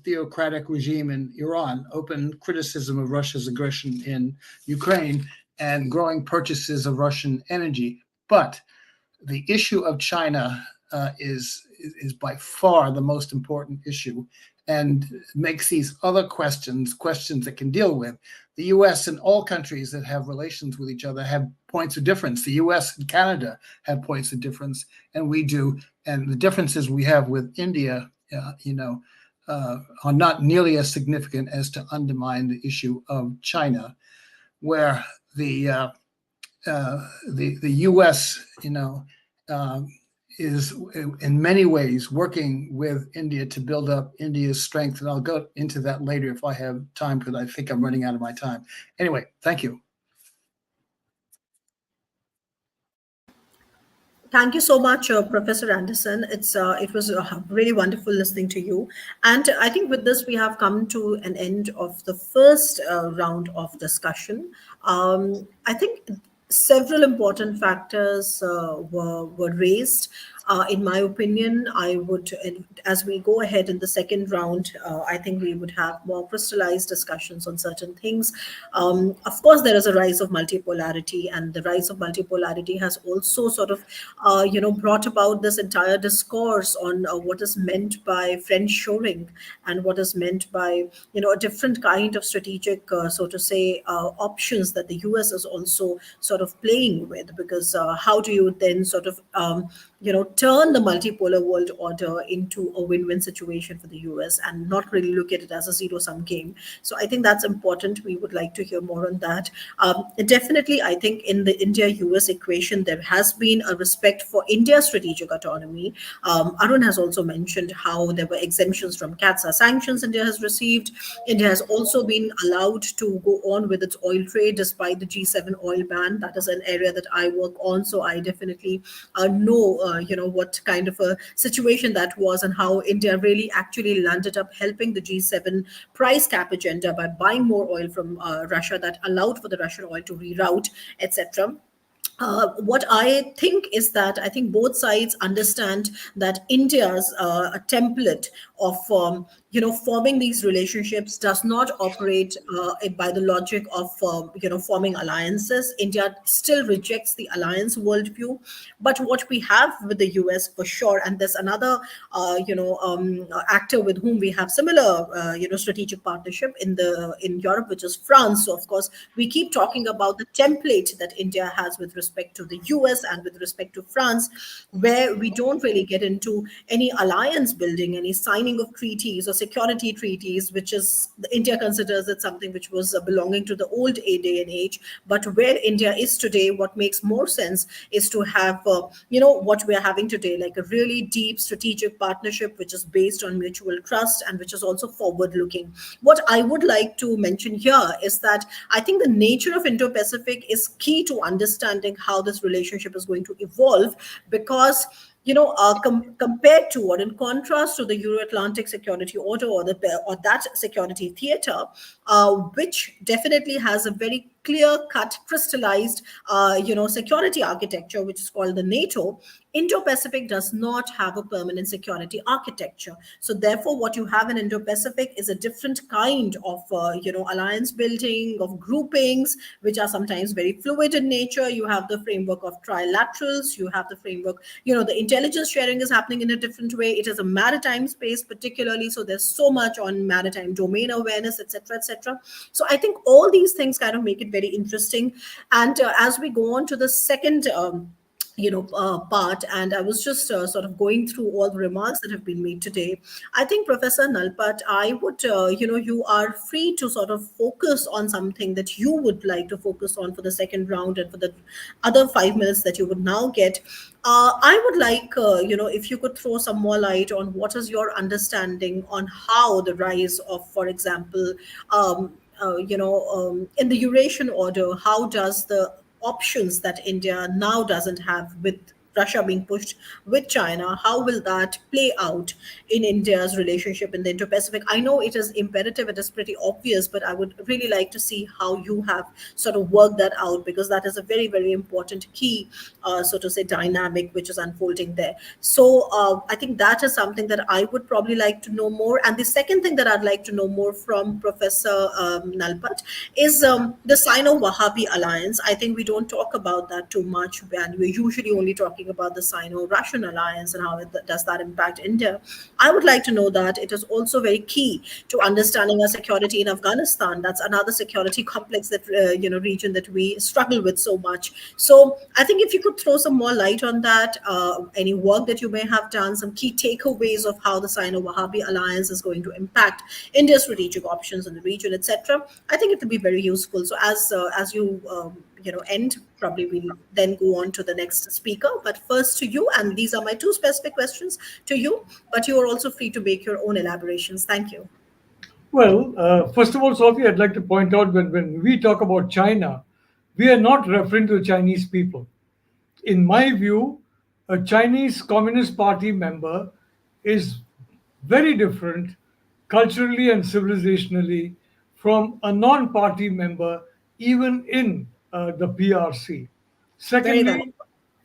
theocratic regime in Iran, open criticism of Russia's aggression in Ukraine, and growing purchases of Russian energy. But the issue of China is by far the most important issue, and makes these other questions that can deal with. The US and all countries that have relations with each other have points of difference. The US and Canada have points of difference, and we do. And the differences we have with India, are not nearly as significant as to undermine the issue of China, where the US, is in many ways working with India to build up India's strength. And I'll go into that later if I have time, because I think I'm running out of my time. Anyway, thank you. Thank you so much, Professor Anderson. It was really wonderful listening to you. And I think with this, we have come to an end of the first round of discussion. I think several important factors were raised. In my opinion, I would, as we go ahead in the second round, I think we would have more crystallized discussions on certain things. Of course, there is a rise of multipolarity, and the rise of multipolarity has also sort of, brought about this entire discourse on what is meant by friendshoring and what is meant by, a different kind of strategic, so to say, options that the US is also sort of playing with, because how do you then sort of, turn the multipolar world order into a win-win situation for the US and not really look at it as a zero-sum game. So I think that's important. We would like to hear more on that. Definitely, I think in the India-US equation, there has been a respect for India's strategic autonomy. Arun has also mentioned how there were exemptions from CATSA sanctions India has received. India has also been allowed to go on with its oil trade despite the G7 oil ban. That is an area that I work on, so I definitely know what kind of a situation that was and how India really actually landed up helping the G7 price cap agenda by buying more oil from Russia that allowed for the Russian oil to reroute, etc. What I think is that I think both sides understand that India's a template of forming these relationships does not operate by the logic of forming alliances. India still rejects the alliance worldview, but what we have with the US for sure, and there's another actor with whom we have similar strategic partnership in Europe, which is France. So of course we keep talking about the template that India has with respect to the US and with respect to France, where we don't really get into any alliance building, any signing of treaties or security treaties, which is India considers it something which was belonging to the old day and age. But where India is today, what makes more sense is to have what we are having today, like a really deep strategic partnership which is based on mutual trust and which is also forward looking. What I would like to mention here is that I think the nature of Indo-Pacific is key to understanding how this relationship is going to evolve, because compared to or in contrast to the Euro-Atlantic Security Order or that security theater, which definitely has a very clear-cut, crystallized, security architecture, which is called the NATO. Indo-Pacific does not have a permanent security architecture. So therefore, what you have in Indo-Pacific is a different kind of, alliance building, of groupings, which are sometimes very fluid in nature. You have the framework of trilaterals. You have the framework, the intelligence sharing is happening in a different way. It is a maritime space particularly. So there's so much on maritime domain awareness, etc., etc. So I think all these things kind of make it very interesting. And as we go on to the second part, and I was just sort of going through all the remarks that have been made today. I think, Professor Nalpat, I would, you are free to sort of focus on something that you would like to focus on for the second round and for the other 5 minutes that you would now get. I would like, if you could throw some more light on what is your understanding on how the rise of, for example, in the Eurasian order, how does the options that India now doesn't have with Russia being pushed with China, how will that play out in India's relationship in the Indo-Pacific? I know it is imperative, it is pretty obvious, but I would really like to see how you have sort of worked that out, because that is a very, very important key, so to say, dynamic which is unfolding there. So I think that is something that I would probably like to know more. And the second thing that I'd like to know more from Professor Nalpat is the Sino-Wahhabi alliance. I think we don't talk about that too much, and we're usually only talking about the Sino-Russian alliance and how does that impact India. I would like to know that. It is also very key to understanding our security in Afghanistan. That's another security complex that region that we struggle with so much. So I think if you could throw some more light on that, any work that you may have done, some key takeaways of how the Sino-Wahhabi alliance is going to impact India's strategic options in the region, etc. I think it would be very useful. So as you end, probably we'll then go on to the next speaker. But first to you, and these are my two specific questions to you, but you are also free to make your own elaborations. Thank you. Well, first of all, Sophie, I'd like to point out when we talk about China, we are not referring to the Chinese people. In my view, a Chinese Communist Party member is very different culturally and civilizationally from a non-party member, even in the PRC. Very well.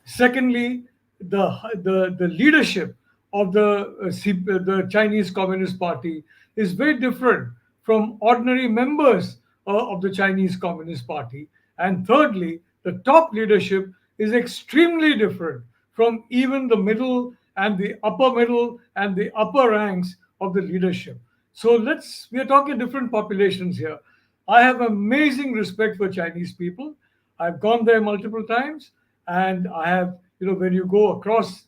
Secondly, the leadership of the Chinese Communist Party is very different from ordinary members of the Chinese Communist Party. And thirdly, the top leadership is extremely different from even the middle and the upper ranks of the leadership. So we are talking different populations here. I have amazing respect for Chinese people. I've gone there multiple times, and I have when you go across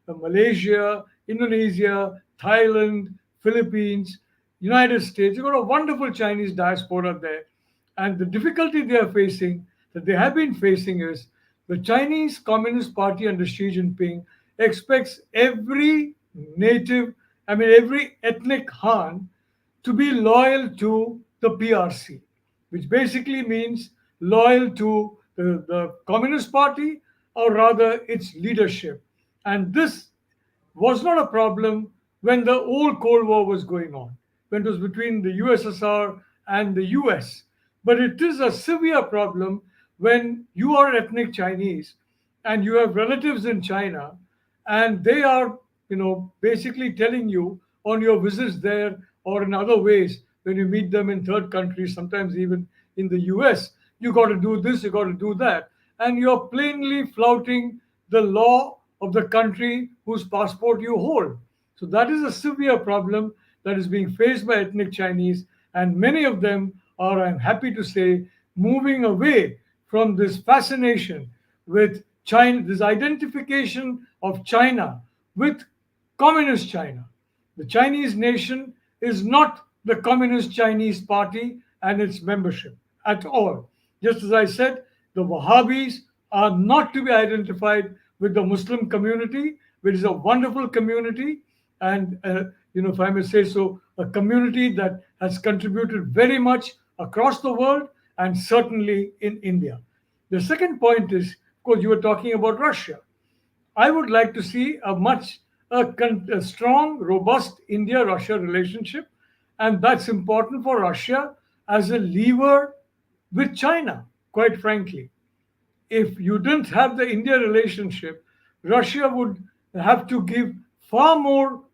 Malaysia, Indonesia, Thailand, Philippines, United States, you've got a wonderful Chinese diaspora there. And the difficulty they are facing, that they have been facing, is the Chinese Communist Party under Xi Jinping expects every every ethnic Han to be loyal to the PRC, which basically means loyal to the Communist Party, or rather its leadership. And this was not a problem when the old Cold War was going on, when it was between the USSR and the US. But it is a severe problem when you are ethnic Chinese and you have relatives in China, and they are, basically telling you on your visits there or in other ways when you meet them in third countries, sometimes even in the US, you got to do this, you got to do that. And you're plainly flouting the law of the country whose passport you hold. So that is a severe problem that is being faced by ethnic Chinese, and many of them are, I'm happy to say, moving away from this fascination with China, this identification of China with communist China. The Chinese nation is not the Communist Chinese Party and its membership at all. Just as I said, the Wahhabis are not to be identified with the Muslim community, which is a wonderful community, and if I may say so, a community that has contributed very much across the world and certainly in India. The second point is, of course, you were talking about Russia. I would like to see a strong, robust India-Russia relationship, and that's important for Russia as a lever with China, quite frankly. If you didn't have the India relationship, Russia would have to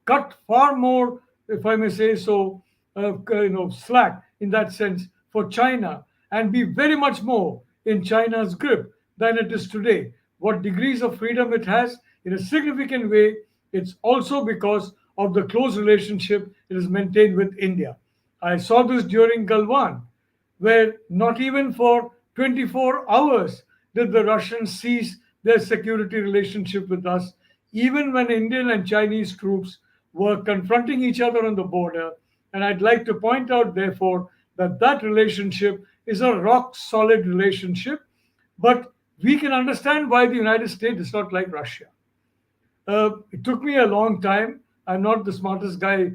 cut far more, if I may say so, slack in that sense for China, and be very much more in China's grip than it is today. What degrees of freedom it has, in a significant way, it's also because of the close relationship it has maintained with India. I saw this during Galwan, where not even for 24 hours did the Russians cease their security relationship with us, even when Indian and Chinese troops were confronting each other on the border. And I'd like to point out, therefore, that relationship is a rock-solid relationship, but we can understand why the United States is not like Russia. It took me a long time. I'm not the smartest guy,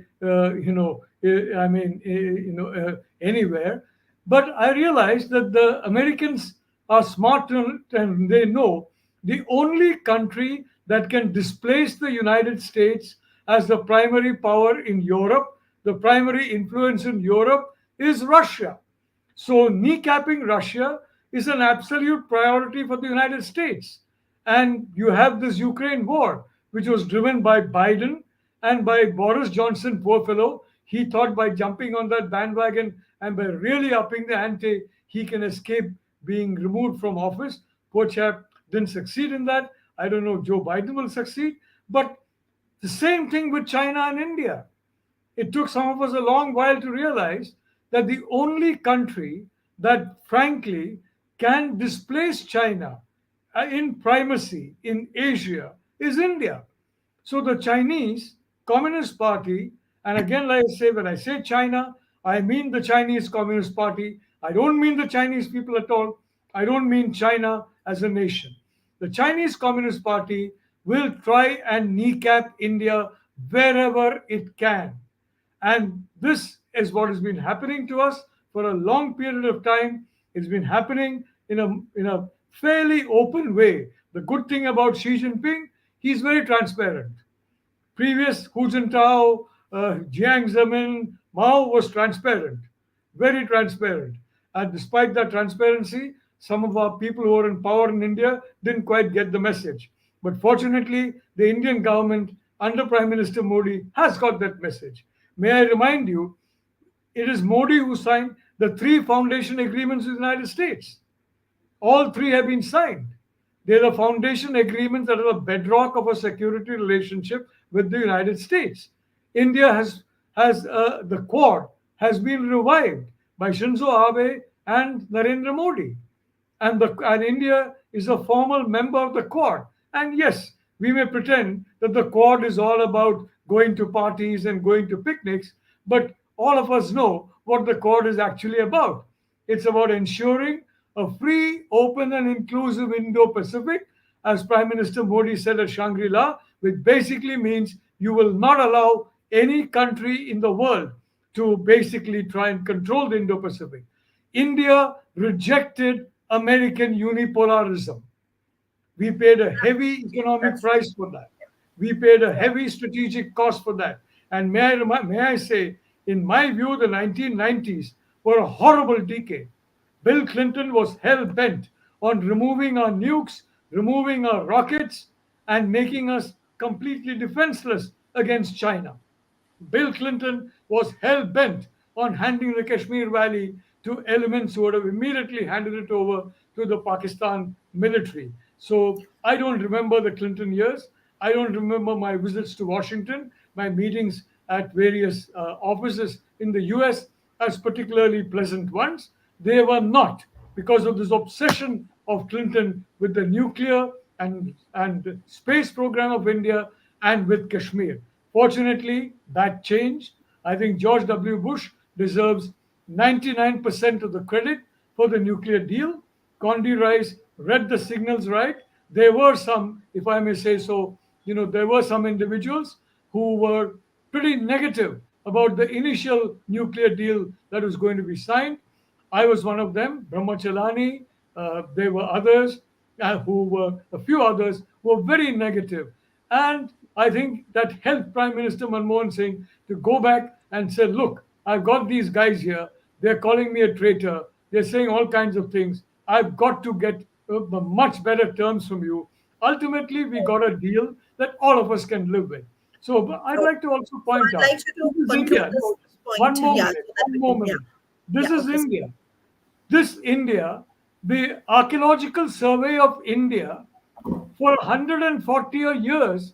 anywhere. But I realized that the Americans are smart and they know the only country that can displace the United States as the primary power in Europe, the primary influence in Europe, is Russia. So kneecapping Russia is an absolute priority for the United States. And you have this Ukraine war, which was driven by Biden and by Boris Johnson, poor fellow. He thought by jumping on that bandwagon and by really upping the ante, he can escape being removed from office. Poor chap didn't succeed in that. I don't know if Joe Biden will succeed. But the same thing with China and India. It took some of us a long while to realize that the only country that, frankly, can displace China in primacy in Asia is India. So the Chinese Communist Party, and again, like I say, when I say China, I mean the Chinese Communist Party. I don't mean the Chinese people at all. I don't mean China as a nation. The Chinese Communist Party will try and kneecap India wherever it can. And this is what has been happening to us for a long period of time. It's been happening in a fairly open way. The good thing about Xi Jinping, he's very transparent. Previous Hu Jintao, Jiang Zemin, Mao was transparent, very transparent. And despite that transparency, some of our people who are in power in India didn't quite get the message. But fortunately, the Indian government under Prime Minister Modi has got that message. May I remind you, it is Modi who signed the 3 foundation agreements with the United States. All 3 have been signed. They're the foundation agreements that are the bedrock of a security relationship with the United States. India the Quad has been revived by Shinzo Abe and Narendra Modi. And India is a formal member of the Quad. And yes, we may pretend that the Quad is all about going to parties and going to picnics, but all of us know what the Quad is actually about. It's about ensuring a free, open, and inclusive Indo-Pacific, as Prime Minister Modi said at Shangri-La, which basically means you will not allow any country in the world to basically try and control the Indo-Pacific. India rejected American unipolarism. We paid a heavy economic price for that. We paid a heavy strategic cost for that. And may I say, in my view, the 1990s were a horrible decade. Bill Clinton was hell bent on removing our nukes, removing our rockets, and making us completely defenseless against China. Bill Clinton was hell bent on handing the Kashmir Valley to elements who would have immediately handed it over to the Pakistan military. So I don't remember the Clinton years. I don't remember my visits to Washington, my meetings at various offices in the US as particularly pleasant ones. They were not, because of this obsession of Clinton with the nuclear and space program of India and with Kashmir. Fortunately, that changed. I think George W. Bush deserves 99% of the credit for the nuclear deal. Condi Rice read the signals right. There were some, if I may say so, there were some individuals who were pretty negative about the initial nuclear deal that was going to be signed. I was one of them, Brahmachalani. There were others a few others who were very negative. And I think that helped Prime Minister Manmohan Singh to go back and say, look, I've got these guys here. They're calling me a traitor. They're saying all kinds of things. I've got to get much better terms from you. Ultimately, we got a deal that all of us can live with. So I'd like to also point I'd out, like you to conclude this point. one more Yeah, minute, so that one we more can- minute. yeah. This Yeah, is okay. India. This India, the Archaeological Survey of India, for 140 years,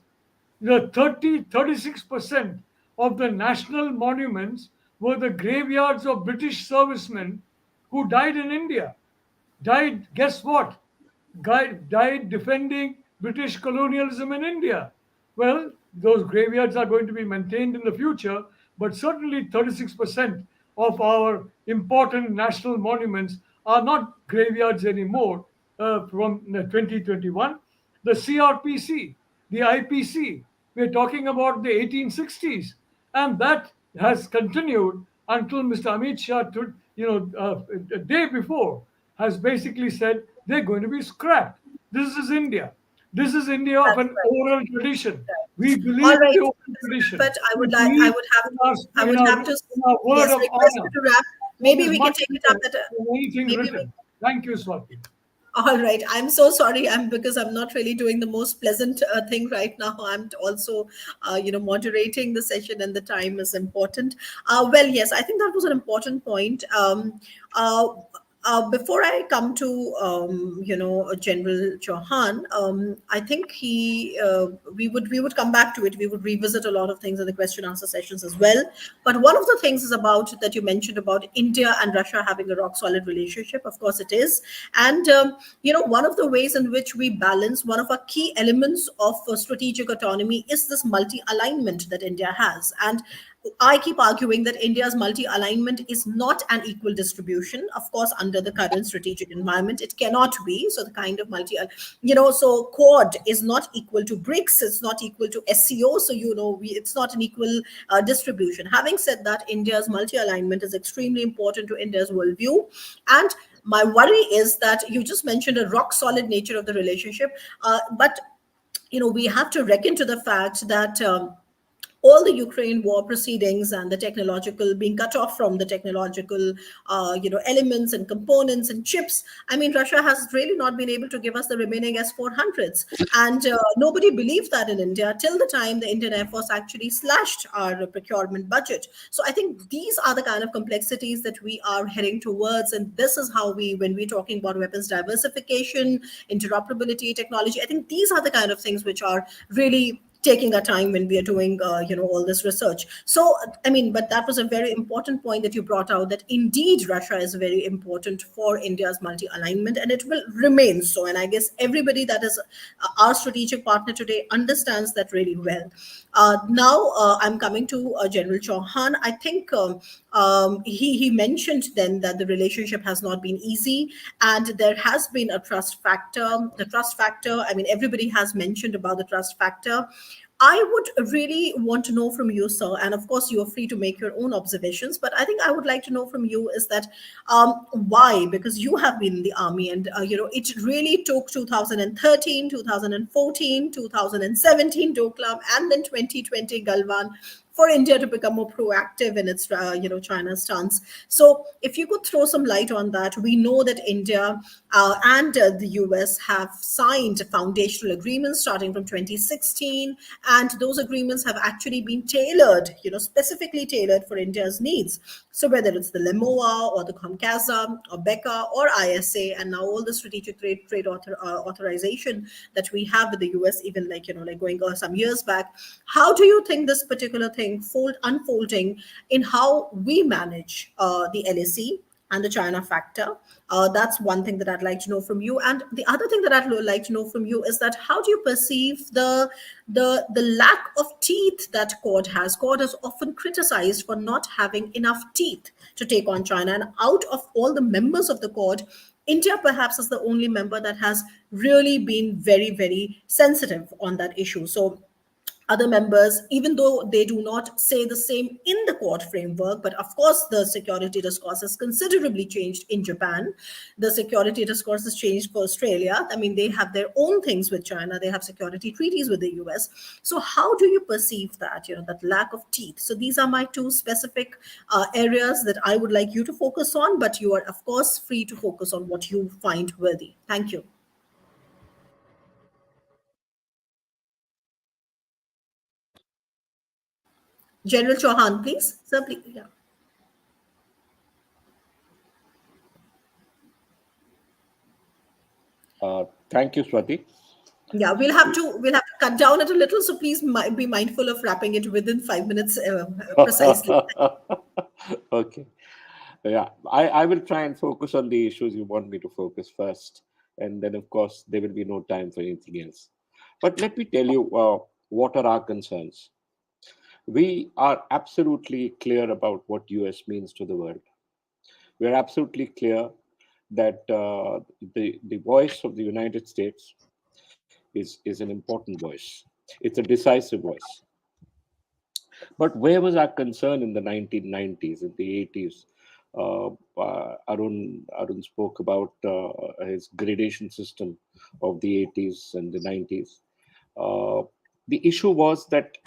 the 36% of the national monuments were the graveyards of British servicemen who died in India. Died, guess what? Died defending British colonialism in India. Well, those graveyards are going to be maintained in the future, but certainly 36% of our important national monuments are not graveyards anymore from 2021. The CRPC, the IPC, we're talking about the 1860s, and that has continued until Mr. Amit Shah, a day before, has basically said they're going to be scrapped. This is India. This is India of That's an right. oral tradition. We believe All in right, the oral tradition. but I We would believe have in our, I in would our, have to in our word yes of request honor. you to wrap. That Maybe is we can much take it better up at a than anything maybe we written. Thank you, Swati. all right. I'm so sorry. Because I'm not really doing the most pleasant thing right now. I'm also, moderating the session, and the time is important. Well, yes, I think that was an important point. Uh, before I come to General Chauhan, I think we would come back to it. We would revisit a lot of things in the question answer sessions as well. But one of the things is about that you mentioned about India and Russia having a rock solid relationship. Of course, it is, and one of the ways in which we balance one of our key elements of strategic autonomy is this multi alignment that India has, and I keep arguing that India's multi alignment is not an equal distribution. Of course, under the current strategic environment, it cannot be. So, the kind of so Quad is not equal to BRICS, it's not equal to SCO. So, it's not an equal distribution. Having said that, India's multi alignment is extremely important to India's worldview. And my worry is that you just mentioned a rock solid nature of the relationship, but we have to reckon to the fact that all the Ukraine war proceedings and the technological being cut off from the technological, elements and components and chips. I mean, Russia has really not been able to give us the remaining S-400s, and nobody believed that in India till the time the Indian Air Force actually slashed our procurement budget. So I think these are the kind of complexities that we are heading towards, and this is how when we're talking about weapons diversification, interoperability, technology, I think these are the kind of things which are really taking our time when we are doing all this research. So I mean, but that was a very important point that you brought out, that indeed Russia is very important for India's multi-alignment, and it will remain so. And I guess everybody that is our strategic partner today understands that really well. Now I'm coming to General Chauhan. I think he mentioned then that the relationship has not been easy, and there has been a trust factor. The trust factor, I mean, everybody has mentioned about the trust factor. I would really want to know from you, sir, and of course you are free to make your own observations, but I think I would like to know from you is that why? Because you have been in the army, and it really took 2013, 2014, 2017 Doklam, and then 2020 Galwan for India to become more proactive in its, China stance. So, if you could throw some light on that, we know that India and the US have signed foundational agreements starting from 2016, and those agreements have actually been tailored, specifically tailored for India's needs. So, whether it's the LEMOA or the COMCASA or BECA or ISA, and now all the strategic trade authorization that we have with the US, even like going some years back, how do you think this particular thing unfolding in how we manage the LAC and the China factor? That's one thing that I'd like to know from you. And the other thing that I'd like to know from you is that how do you perceive the lack of teeth that Quad has? Quad is often criticized for not having enough teeth to take on China. And out of all the members of the Quad, India perhaps is the only member that has really been very, very sensitive on that issue. So other members, even though they do not say the same in the Quad framework, but of course the security discourse has considerably changed in Japan. The security discourse has changed for Australia. I mean, they have their own things with China. They have security treaties with the US. So how do you perceive that, that lack of teeth? So these are my two specific areas that I would like you to focus on, but you are, of course, free to focus on what you find worthy. Thank you. General Chauhan, please. Sir, please. Yeah. Thank you, Swati. Yeah, we'll have to cut down it a little. So please be mindful of wrapping it within 5 minutes precisely. Okay. Yeah, I will try and focus on the issues you want me to focus first. And then, of course, there will be no time for anything else. But let me tell you what are our concerns. We are absolutely clear about what US means to the world. We're absolutely clear that the voice of the United States is an important voice. It's a decisive voice. But where was our concern in the 1990s, in the 80s? Arun spoke about his gradation system of the 80s and the 90s. The issue was that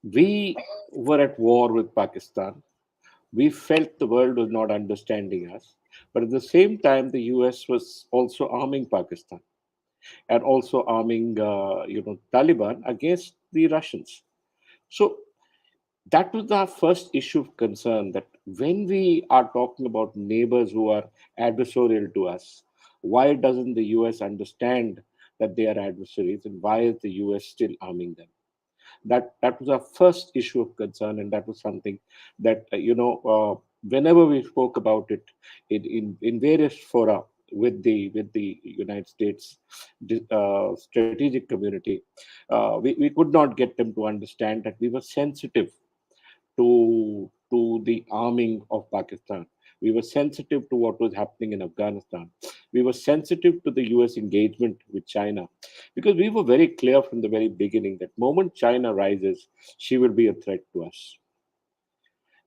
we were at war with Pakistan. We felt the world was not understanding us. But at the same time, the US was also arming Pakistan and also arming, Taliban against the Russians. So that was our first issue of concern, that when we are talking about neighbors who are adversarial to us, why doesn't the US understand that they are adversaries, and why is the US still arming them? That was our first issue of concern, and that was something that whenever we spoke about it in various fora with the United States strategic community, we could not get them to understand that we were sensitive to the arming of Pakistan. We were sensitive to what was happening in Afghanistan. We were sensitive to the US engagement with China, because we were very clear from the very beginning that moment China rises, she will be a threat to us.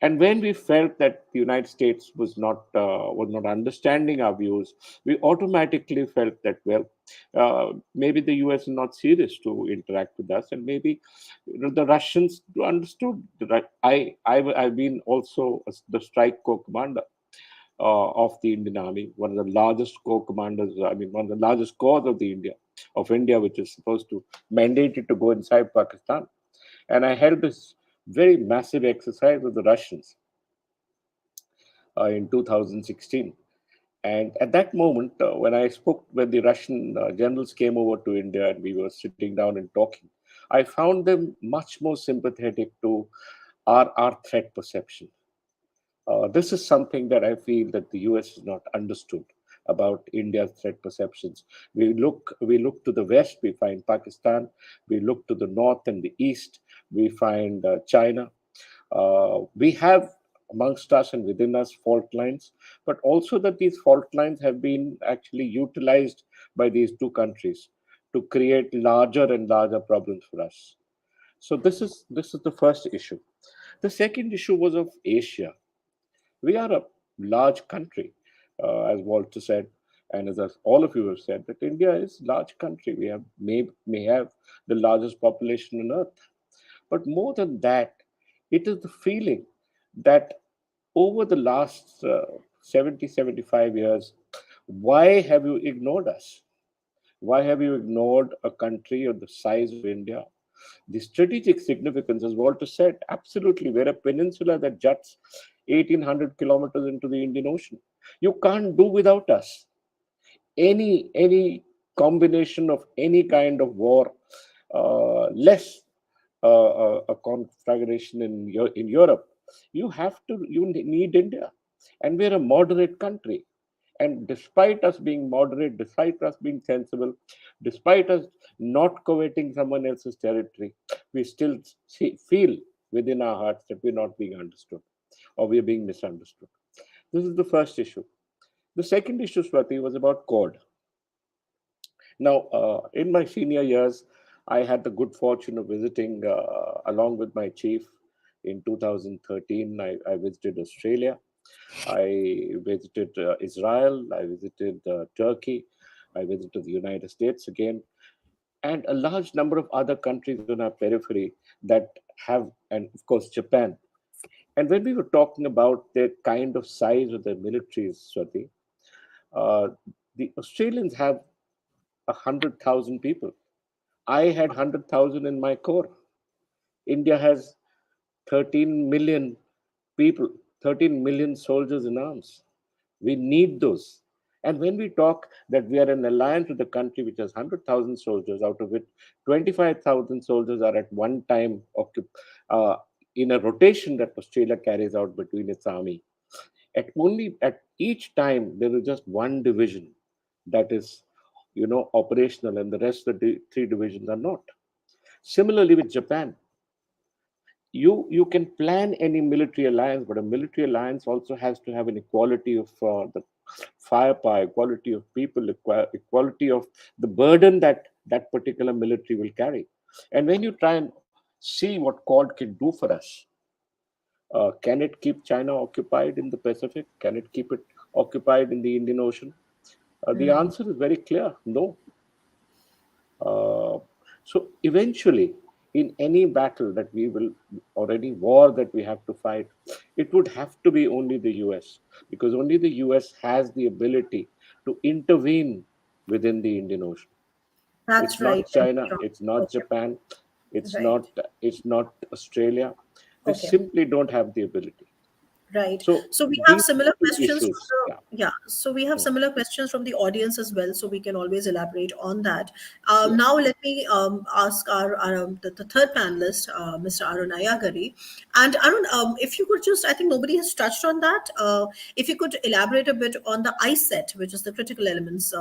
And when we felt that the United States was not understanding our views, we automatically felt that, well, maybe the US is not serious to interact with us, and maybe the Russians understood. I've been also the strike corps commander of the Indian Army, one of the largest corps commanders. I mean, one of the largest corps of India, which is supposed to mandate it to go inside Pakistan. And I held this very massive exercise with the Russians in 2016. And at that moment, when the Russian generals came over to India and we were sitting down and talking, I found them much more sympathetic to our threat perception. This is something that I feel that the US has not understood about India's threat perceptions. We look to the west, we find Pakistan. We look to the north and the east, we find China. We have amongst us and within us fault lines, but also that these fault lines have been actually utilized by these two countries to create larger and larger problems for us. So this is the first issue. The second issue was of Asia. We are a large country, as Walter said, and as all of you have said, that India is a large country. We have may have the largest population on earth. But more than that, it is the feeling that over the last 70, 75 years, why have you ignored us? Why have you ignored a country of the size of India? The strategic significance, as Walter said, absolutely. We're a peninsula that juts 1,800 kilometers into the Indian Ocean. You can't do without us. Any combination of any kind of war, less a conflagration in Europe, you need India, and we're a moderate country. And despite us being moderate, despite us being sensible, despite us not coveting someone else's territory, we still feel within our hearts that we're not being understood or we're being misunderstood. This is the first issue. The second issue, Swati, was about code. Now, in my senior years, I had the good fortune of visiting along with my chief in 2013. I visited Australia. I visited Israel. I visited Turkey. I visited the United States again, and a large number of other countries on our periphery that have, and of course, Japan. And when we were talking about the kind of size of their militaries, Swati, uh, the Australians have 100,000 people. I had 100,000 in my corps. India has 13 million people, 13 million soldiers in arms. We need those. And when we talk that we are an alliance with a country which has 100,000 soldiers, out of which 25,000 soldiers are at one time uh, in a rotation that Australia carries out between its army. At each time there is just one division that is, operational, and the rest of the three divisions are not. Similarly with Japan, you can plan any military alliance, but a military alliance also has to have an equality of the firepower, equality of people, equality of the burden that that particular military will carry. And when you try and see what Quad can do for us, can it keep China occupied in the Pacific? Can it keep it occupied in the Indian Ocean? The answer is very clear: no. So eventually, in any battle that we will, or any war that we have to fight, it would have to be only the US, because only the US has the ability to intervene within the Indian Ocean. That's It's not right. Very China, strong. it's not Okay. Japan, it's Right. not it's not Australia. They Okay. simply don't have the ability. Right. So So we have these similar two questions from issues, yeah. the, yeah. So we have Mm. similar questions from the audience as well. So we can always elaborate on that. Yeah. Now let me ask the third panelist, Mr. Arun Ayagari. And Arun, if you could just, I think nobody has touched on that. If you could elaborate a bit on the ISET, which is the critical elements,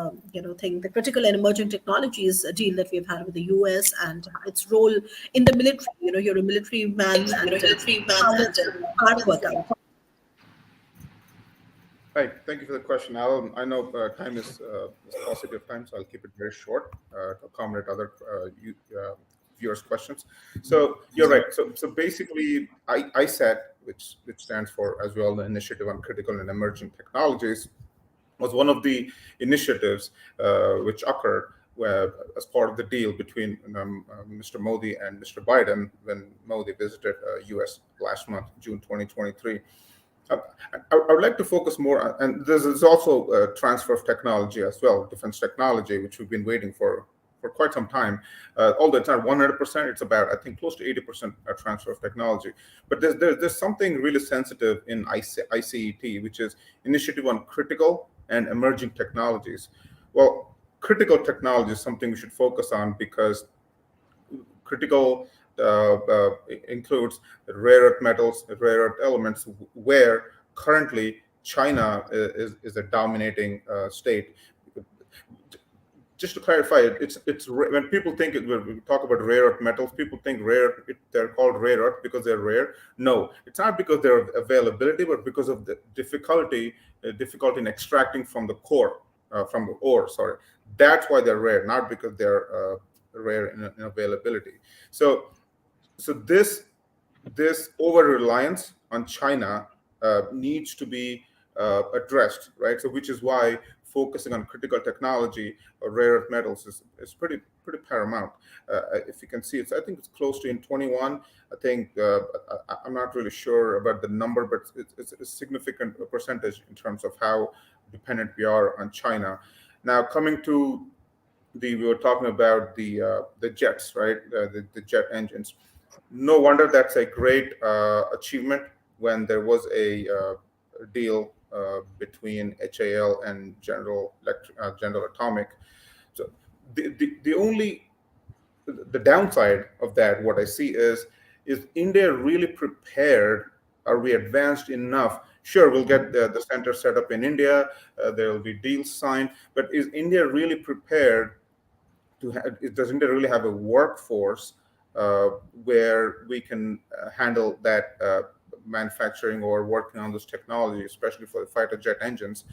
thing, the critical and emerging technologies deal that we've had with the US and its role in the military. You're a military man, and how does that work out? Hi, thank you for the question. I know time is paucity of time, so I'll keep it very short to accommodate other viewers' questions. So you're right. So basically, ISAT, which stands for, as we all know, Initiative on Critical and Emerging Technologies, was one of the initiatives which occurred as part of the deal between Mr. Modi and Mr. Biden when Modi visited U.S. last month, June 2023. I would like to focus more on, and there's also a transfer of technology as well, defense technology, which we've been waiting for quite some time. Although it's not 100%, it's about, I think, close to 80% transfer of technology. But there's something really sensitive in ICET, which is Initiative on Critical and Emerging Technologies. Well, critical technology is something we should focus on because critical includes rare earth metals, rare earth elements, where currently China is a dominating state. Just to clarify, it's when people think when we talk about rare earth metals, people think they're called rare earth because they're rare. No, it's not because their availability, but because of the difficulty in extracting from the core, from the ore. Sorry, that's why they're rare, not because they're rare in availability. So this over reliance on China needs to be addressed, right? So which is why focusing on critical technology or rare earth metals is pretty paramount. If you can see, I think it's close to in 21. I think I'm not really sure about the number, but it's a significant percentage in terms of how dependent we are on China. Now, coming to we were talking about the jets, right? The jet engines. No wonder that's a great achievement when there was a deal between HAL and General Atomic. So the downside of that, what I see is India really prepared? Are we advanced enough? Sure, we'll get the center set up in India. There will be deals signed, but is India really prepared does India really have a workforce where we can handle that manufacturing or working on this technology, especially for the fighter jet engines?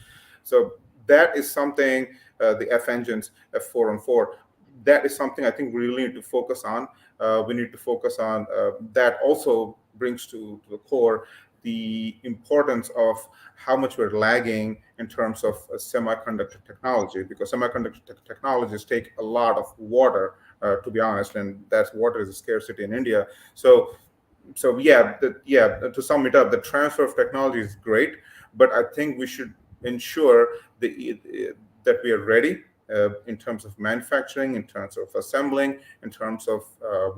So that is something, the F engines, F414, that is something I think we really need to focus on. We need to focus on that. Also brings to the core the importance of how much we're lagging in terms of semiconductor technology, because semiconductor technologies take a lot of water, to be honest, and that's water is a scarcity in India. So yeah, to sum it up, the transfer of technology is great, but I think we should ensure that we are ready in terms of manufacturing, in terms of assembling, in terms of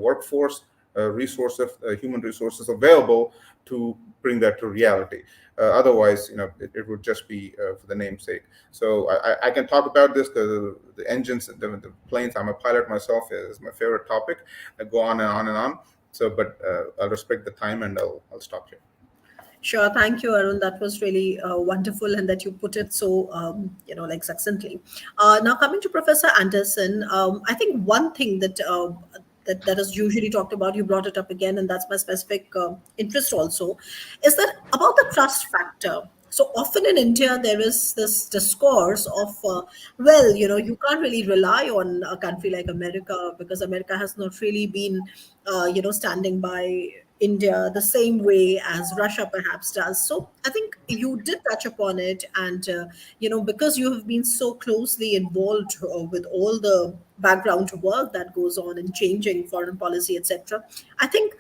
workforce, resources, human resources available to bring that to reality. Otherwise, it would just be for the namesake. So I can talk about this because the engines, the planes. I'm a pilot myself. Is my favorite topic. I go on and on and on. So, but I'll respect the time and I'll stop here. Sure. Thank you, Arun. That was really wonderful, and that you put it so, like succinctly. Now, coming to Professor Anderson, I think one thing that is usually talked about, you brought it up again, and that's my specific interest also, is that about the trust factor. So often in India, there is this discourse of, you can't really rely on a country like America because America has not really been, standing by India the same way as Russia perhaps does. So I think you did touch upon it. And, because you have been so closely involved with all the background work that goes on in changing foreign policy, etc., I think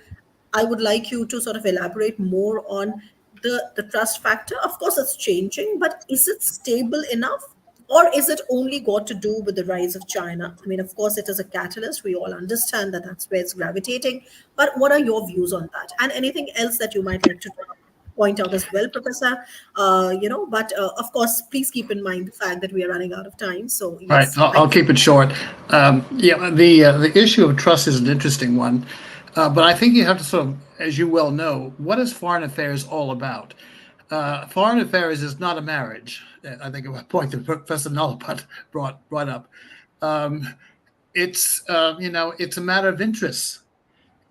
I would like you to sort of elaborate more on the trust factor. Of course, it's changing, but is it stable enough? Or is it only got to do with the rise of China? I mean, of course, it is a catalyst. We all understand that that's where it's gravitating. But what are your views on that? And anything else that you might like to point out as well, Professor? But of course, please keep in mind the fact that we are running out of time. So, yes. Right, I'll keep it short. The issue of trust is an interesting one. But I think you have to sort of, as you well know, what is foreign affairs all about? Foreign affairs is not a marriage. I think a point that Professor Nalapat brought up. It's a matter of interests,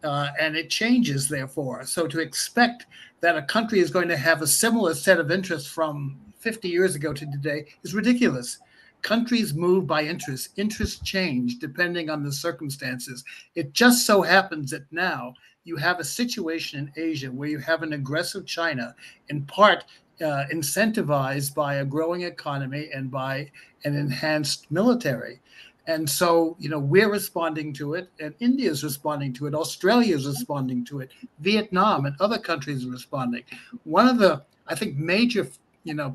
and it changes. Therefore, so to expect that a country is going to have a similar set of interests from 50 years ago to today is ridiculous. Countries move by interests. Interests change depending on the circumstances. It just so happens that now you have a situation in Asia where you have an aggressive China, in part incentivized by a growing economy and by an enhanced military. And so, we're responding to it, and India is responding to it. Australia is responding to it. Vietnam and other countries are responding. One of the, I think, major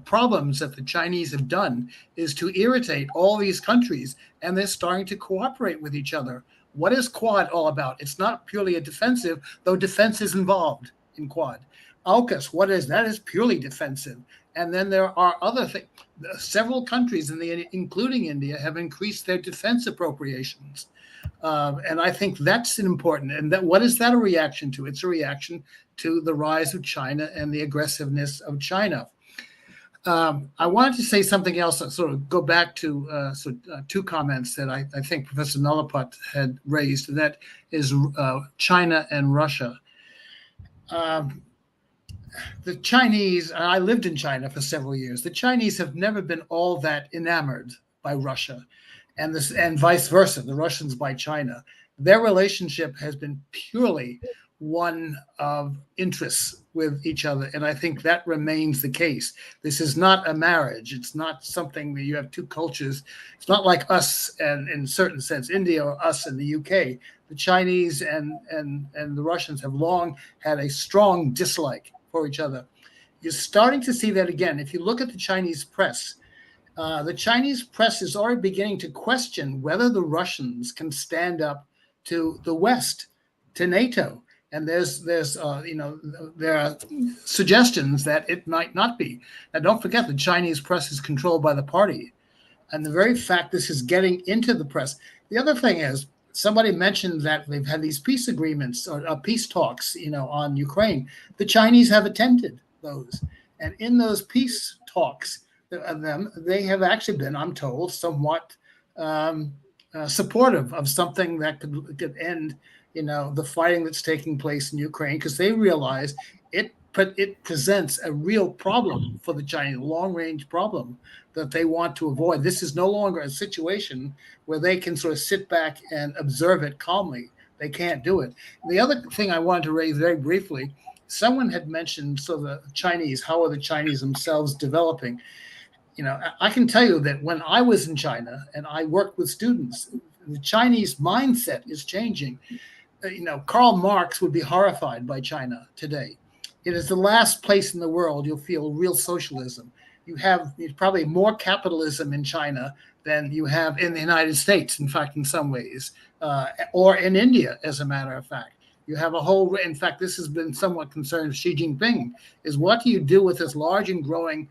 problems that the Chinese have done is to irritate all these countries, and they're starting to cooperate with each other. What is Quad all about? It's not purely a defensive, though defense is involved in Quad. AUKUS, what is that? Is purely defensive. And then there are other things. Several countries, including India, have increased their defense appropriations. And I think that's important. And that what is that a reaction to? It's a reaction to the rise of China and the aggressiveness of China. I wanted to say something else, sort of go back to two comments that I think Professor Nalaput had raised, and that is China and Russia. The Chinese, I lived in China for several years, the Chinese have never been all that enamored by Russia, and vice versa, the Russians by China. Their relationship has been purely one of interests with each other. And I think that remains the case. This is not a marriage. It's not something where you have two cultures. It's not like us and in a certain sense, India or us in the UK. The Chinese and the Russians have long had a strong dislike for each other. You're starting to see that again. If you look at the Chinese press is already beginning to question whether the Russians can stand up to the West, to NATO. And there are suggestions that it might not be. Now, don't forget, the Chinese press is controlled by the party. And the very fact this is getting into the press. The other thing is, somebody mentioned that they've had these peace agreements or peace talks, on Ukraine. The Chinese have attended those. And in those peace talks, they have actually been, I'm told, somewhat supportive of something that could end the fighting that's taking place in Ukraine, because they realize it presents a real problem for the Chinese, long-range problem that they want to avoid. This is no longer a situation where they can sort of sit back and observe it calmly. They can't do it. The other thing I wanted to raise very briefly, someone had mentioned the Chinese, how are the Chinese themselves developing? I can tell you that when I was in China and I worked with students, the Chinese mindset is changing. Karl Marx would be horrified by China today. It is the last place in the world you'll feel real socialism. You have probably more capitalism in China than you have in the United States, in fact, in some ways, or in India, as a matter of fact. You have in fact, this has been somewhat concerned Xi Jinping, is what do you do with this large and growing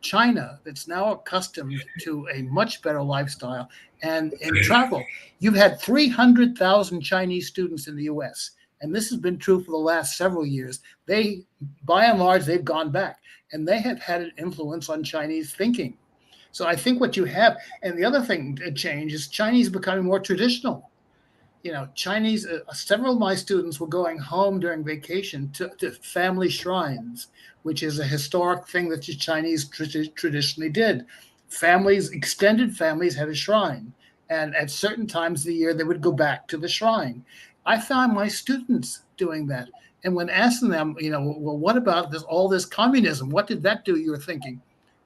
China that's now accustomed to a much better lifestyle and in travel? You've had 300,000 Chinese students in the US, and this has been true for the last several years. They, by and large, they've gone back, and they have had an influence on Chinese thinking. So I think what you have, and the other thing to change is Chinese becoming more traditional. Chinese, several of my students were going home during vacation to family shrines, which is a historic thing that the Chinese traditionally did. Extended families had a shrine. And at certain times of the year, they would go back to the shrine. I found my students doing that. And when asking them, well, what about all this communism? What did that do, you were thinking?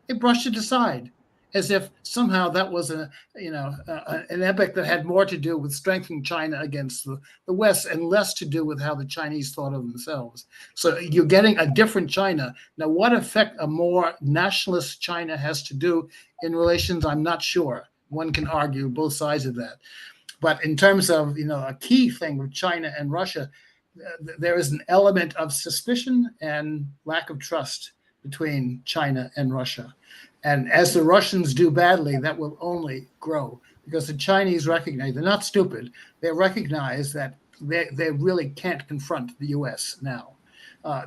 They brushed it aside, as if somehow that was an epic that had more to do with strengthening China against the West and less to do with how the Chinese thought of themselves. So you're getting a different China. Now, what effect a more nationalist China has to do in relations, I'm not sure. One can argue both sides of that. But in terms of, a key thing with China and Russia, there is an element of suspicion and lack of trust between China and Russia. And as the Russians do badly, that will only grow, because the Chinese recognize, they're not stupid, they recognize that they really can't confront the US now.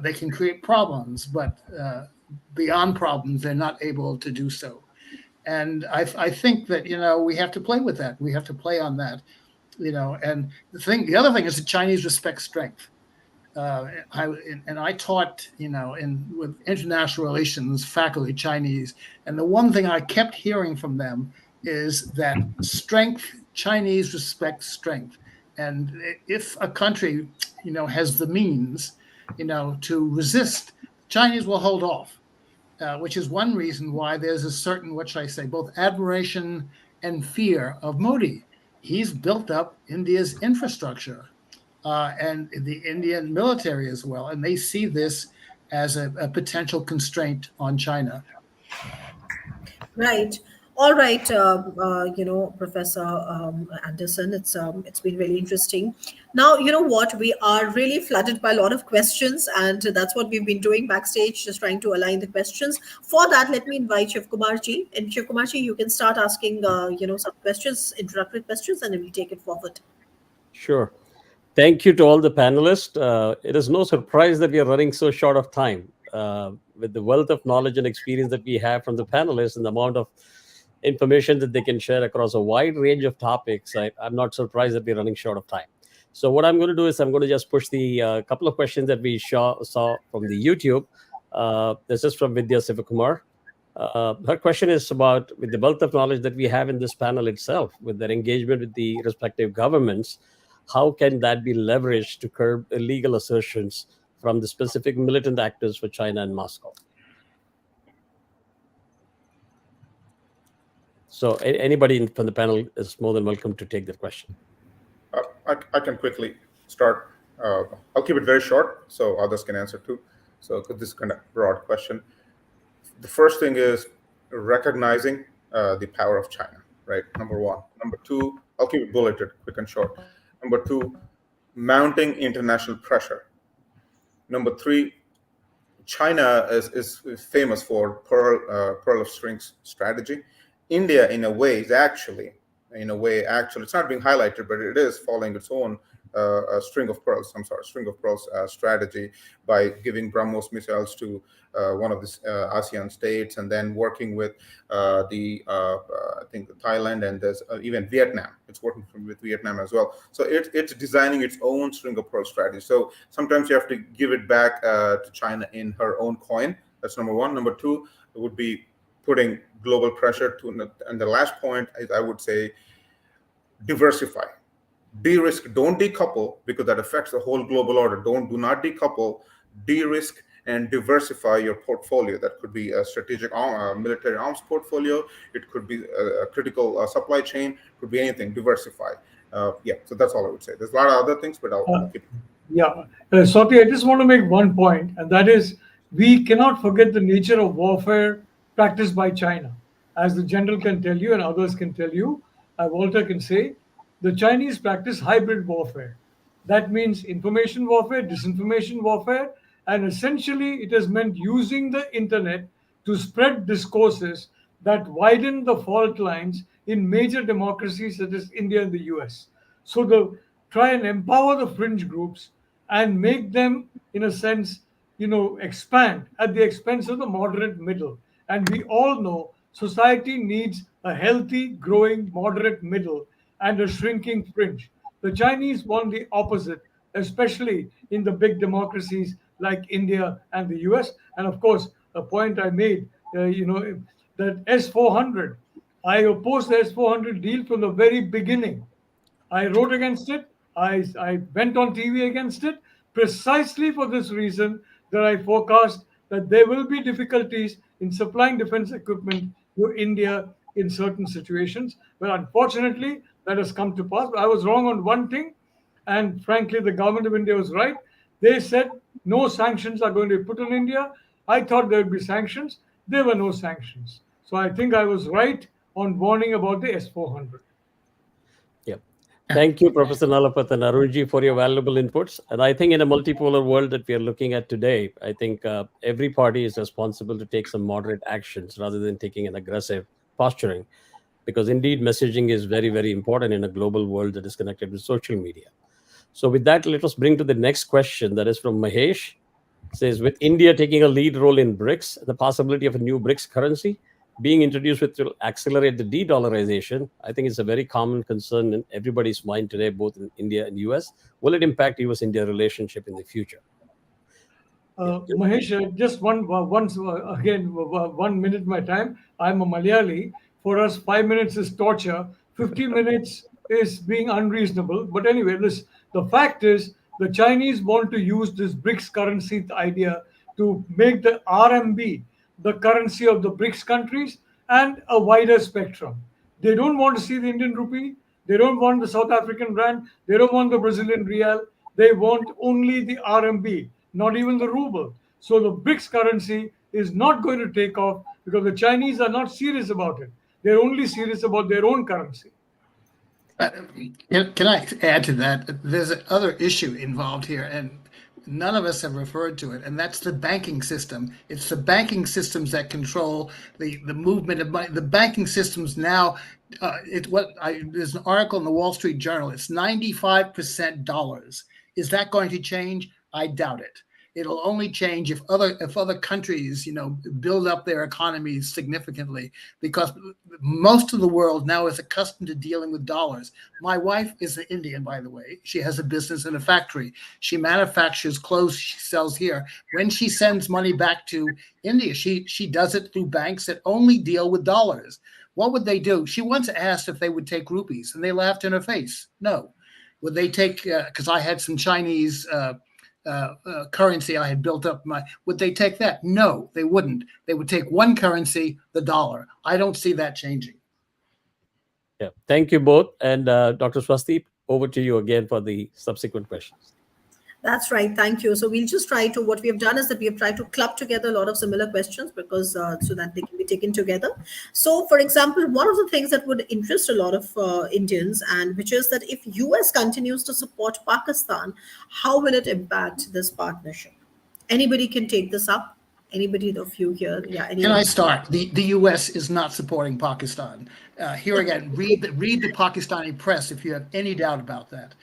They can create problems, but beyond problems, they're not able to do so. And I think that, we have to play with that. We have to play on that, and the other thing is the Chinese respect strength. I taught, with international relations faculty, Chinese, and the one thing I kept hearing from them is that Chinese respect strength. And if a country, has the means, to resist, Chinese will hold off, which is one reason why there's a certain, what should I say, both admiration and fear of Modi. He's built up India's infrastructure. And the Indian military as well. And they see this as a potential constraint on China. Right. All right, Professor Anderson, it's been really interesting. Now, you know what? We are really flooded by a lot of questions, and that's what we've been doing backstage, just trying to align the questions. For that, let me invite Shiv Kumarji. And Shiv Kumarji, you can start asking, some questions, introductory questions, and then we'll take it forward. Sure. Thank you to all the panelists. It is no surprise that we are running so short of time. With the wealth of knowledge and experience that we have from the panelists and the amount of information that they can share across a wide range of topics, I'm not surprised that we're running short of time. So what I'm going to do is I'm going to just push the couple of questions that we saw from the YouTube. This is from Vidya Sivakumar. Her question is about, with the wealth of knowledge that we have in this panel itself, with their engagement with the respective governments, how can that be leveraged to curb illegal assertions from the specific militant actors for China and Moscow? So anybody from the panel is more than welcome to take that question. I can quickly start. I'll keep it very short so others can answer too. So this is kind of broad question. The first thing is recognizing the power of China, right? Number one. Number two, I'll keep it bulleted, quick and short. Number two, mounting international pressure. Number three, China is famous for pearl of strings strategy. India, in a way, it's not being highlighted, but it is following its own string of pearls strategy by giving BrahMos missiles to one of the ASEAN states, and then working with I think Thailand, and there's even Vietnam. It's working with Vietnam as well. So it's designing its own string of pearls strategy. So sometimes you have to give it back to China in her own coin. That's number one. Number two, it would be putting global pressure to, and the last point is, I would say, diversify, de-risk, don't decouple, because that affects the whole global order. Do not decouple, de-risk and diversify your portfolio. That could be a strategic military arms portfolio. It could be a critical supply chain. Could be anything. Diversify. Yeah. So that's all I would say. There's a lot of other things, but I'll keep. Yeah, Swati, I just want to make one point, and that is, we cannot forget the nature of warfare practiced by China. As the general can tell you and others can tell you, Walter can say, the Chinese practice hybrid warfare. That means information warfare, disinformation warfare, and essentially it has meant using the internet to spread discourses that widen the fault lines in major democracies such as India and the US. So to try and empower the fringe groups and make them, in a sense, expand at the expense of the moderate middle. And we all know society needs a healthy, growing, moderate middle and a shrinking fringe. The Chinese want the opposite, especially in the big democracies like India and the US. And of course, a point I made, that S-400, I opposed the S-400 deal from the very beginning. I wrote against it. I went on TV against it, precisely for this reason, that I forecast that there will be difficulties in supplying defense equipment to India in certain situations. But unfortunately, that has come to pass. I was wrong on one thing, and frankly, the government of India was right. They said no sanctions are going to be put on India. I thought there would be sanctions. There were no sanctions. So I think I was right on warning about the S-400. Thank you, Professor Nalapat and Arunji, for your valuable inputs. And I think in a multipolar world that we are looking at today, I think every party is responsible to take some moderate actions rather than taking an aggressive posturing, because indeed messaging is very, very important in a global world that is connected with social media. So with that, let us bring to the next question. That is from Mahesh. It says, with India taking a lead role in BRICS, the possibility of a new BRICS currency being introduced, which will accelerate the de-dollarization, I think it's a very common concern in everybody's mind today, both in India and US. Will it impact US-India relationship in the future? Mahesh, just one minute my time. I'm a Malayali. For us, 5 minutes is torture. 50 minutes is being unreasonable. But anyway, the fact is, the Chinese want to use this BRICS currency idea to make the RMB the currency of the BRICS countries and a wider spectrum. They don't want to see the Indian rupee. They don't want the South African rand. They don't want the Brazilian real. They want only the RMB, not even the ruble. So the BRICS currency is not going to take off because the Chinese are not serious about it. They're only serious about their own currency. Can I add to that? There's another issue involved here, and none of us have referred to it, and that's the banking system. It's the banking systems that control the movement of money. The banking systems now There's an article in the Wall Street Journal. It's 95% dollars. Is that going to change? I doubt it. It'll only change if other countries, build up their economies significantly, because most of the world now is accustomed to dealing with dollars. My wife is an Indian, by the way. She has a business in a factory. She manufactures clothes she sells here. When she sends money back to India, she does it through banks that only deal with dollars. What would they do? She once asked if they would take rupees, and they laughed in her face. No. Would they take, because I had some Chinese currency I had built up, would they take that? No, they wouldn't. They would take one currency, the dollar. I don't see that changing. Yeah, thank you both. And Dr. Swasdeep, over to you again for the subsequent questions. That's right. Thank you. So we'll just try to, what we have done is that we have tried to club together a lot of similar questions because so that they can be taken together. So for example, one of the things that would interest a lot of Indians, and which is that if US continues to support Pakistan, how will it impact this partnership? Anybody can take this up? Anybody of you here? Yeah. Can I start? The U.S. is not supporting Pakistan. Here again, read the Pakistani press if you have any doubt about that.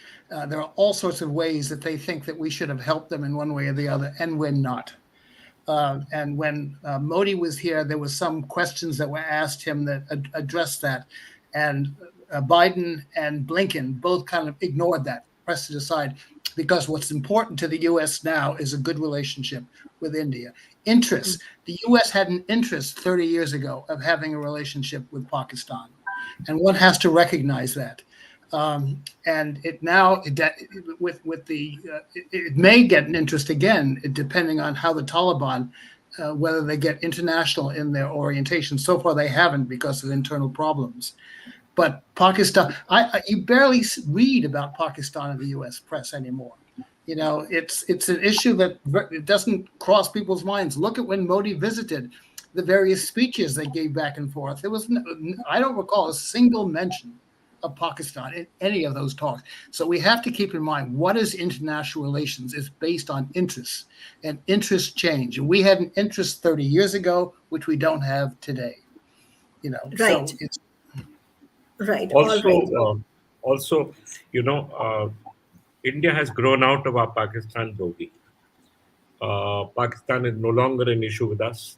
There are all sorts of ways that they think that we should have helped them in one way or the other, and we're not. And when Modi was here, there was some questions that were asked him that addressed that, and Biden and Blinken both kind of ignored that, pressed it aside, because what's important to the U.S. now is a good relationship with India. Interest. The U.S. had an interest 30 years ago of having a relationship with Pakistan, and one has to recognize that. And it now, it may get an interest again, depending on how the Taliban, whether they get international in their orientation. So far, they haven't because of internal problems. But Pakistan, you barely read about Pakistan in the U.S. press anymore. It's an issue that it doesn't cross people's minds. Look at when Modi visited, the various speeches they gave back and forth. There was I don't recall a single mention of Pakistan in any of those talks. So we have to keep in mind, what is international relations? It's based on interests, and interests change. And we had an interest 30 years ago, which we don't have today. Right. So it's right. Also, India has grown out of our Pakistan bogey. Pakistan is no longer an issue with us.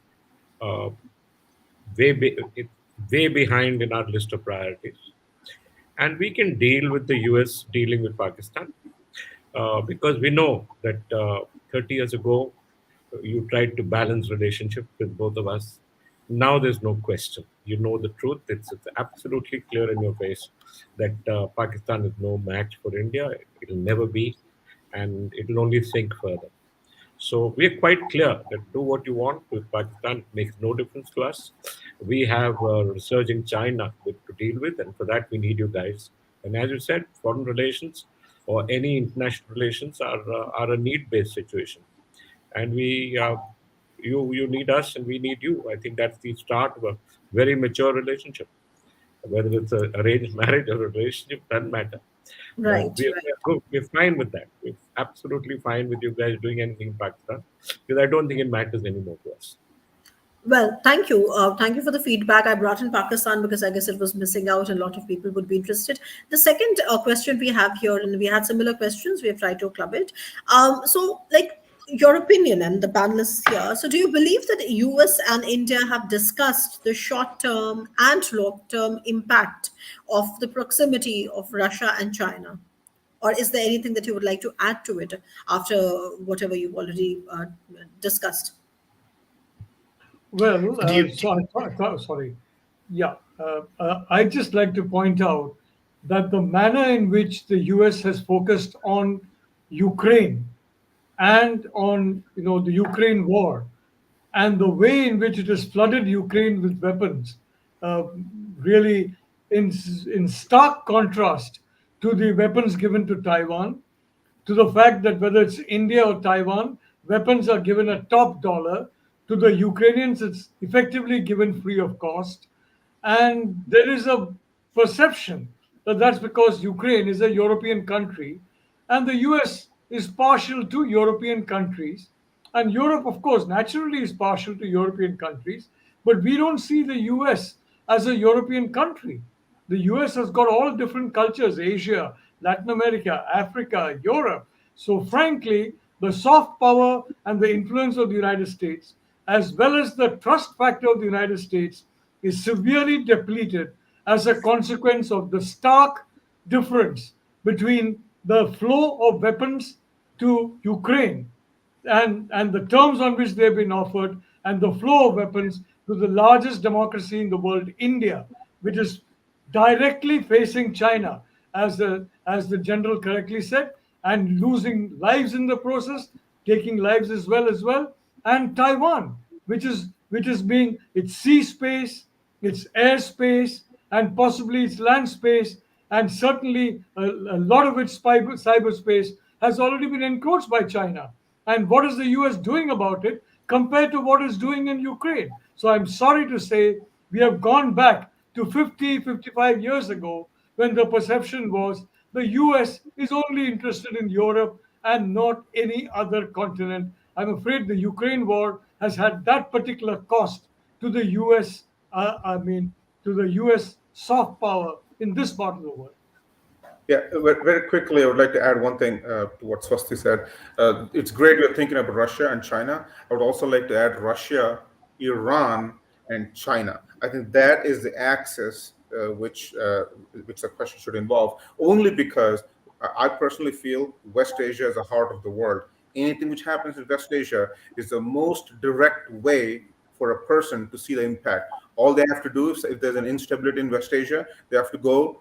Way behind in our list of priorities. And we can deal with the US dealing with Pakistan because we know that 30 years ago, you tried to balance relationship with both of us. Now there's no question. You know the truth. It's absolutely clear in your face that Pakistan is no match for India. It'll never be, and it'll only sink further. So we're quite clear that do what you want with Pakistan. It makes no difference to us. We have a resurging China to deal with, and for that we need you guys. And as you said, foreign relations or any international relations are a need-based situation, and you need us and we need you. I think that's the start of a very mature relationship. Whether it's an arranged marriage or a relationship, doesn't matter. Right. We're fine with that. We're absolutely fine with you guys doing anything in Pakistan because I don't think it matters anymore to us. Well, thank you. Thank you for the feedback. I brought in Pakistan because I guess it was missing out and a lot of people would be interested. The second question we have here, and we had similar questions, we have tried to club it. So, your opinion and the panelists here. So do you believe that US and India have discussed the short-term and long-term impact of the proximity of Russia and China? Or is there anything that you would like to add to it after whatever you've already discussed? Well, sorry. Yeah, I'd just like to point out that the manner in which the US has focused on Ukraine and on the Ukraine war, and the way in which it has flooded Ukraine with weapons, really in stark contrast to the weapons given to Taiwan, to the fact that whether it's India or Taiwan, weapons are given at top dollar. To the Ukrainians, it's effectively given free of cost. And there is a perception that that's because Ukraine is a European country and the US is partial to European countries. And Europe, of course, naturally is partial to European countries, but we don't see the US as a European country. the US has got all different cultures: Asia, Latin America, Africa, Europe. So, frankly, the soft power and the influence of the United States, as well as the trust factor of the United States, is severely depleted as a consequence of the stark difference between the flow of weapons to Ukraine and the terms on which they've been offered, and the flow of weapons to the largest democracy in the world, India, which is directly facing China, as the general correctly said, and losing lives in the process, taking lives as well, and Taiwan, which is being its sea space, its airspace, and possibly its land space, and certainly a lot of its cyberspace has already been encroached by China. And what is the US doing about it compared to what it's doing in Ukraine? So I'm sorry to say we have gone back to 50, 55 years ago, when the perception was the US is only interested in Europe and not any other continent. I'm afraid the Ukraine war has had that particular cost to the US, to the US soft power in this part of the world. Yeah, very quickly, I would like to add one thing to what Swasti said. It's great you're thinking about Russia and China. I would also like to add Russia, Iran, and China. I think that is the axis which the question should involve, only because I personally feel West Asia is the heart of the world. Anything which happens in West Asia is the most direct way for a person to see the impact. All they have to do is, if there's an instability in West Asia, they have to go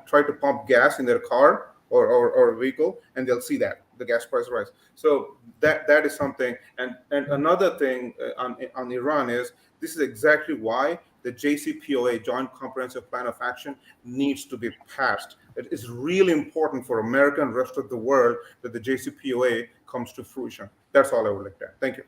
try to pump gas in their car or vehicle, and they'll see that the gas price rise. So that is something. And another thing on Iran is, this is exactly why the JCPOA, Joint Comprehensive Plan of Action, needs to be passed. It is really important for America and rest of the world that the JCPOA comes to fruition. That's all I would like to add. Thank you.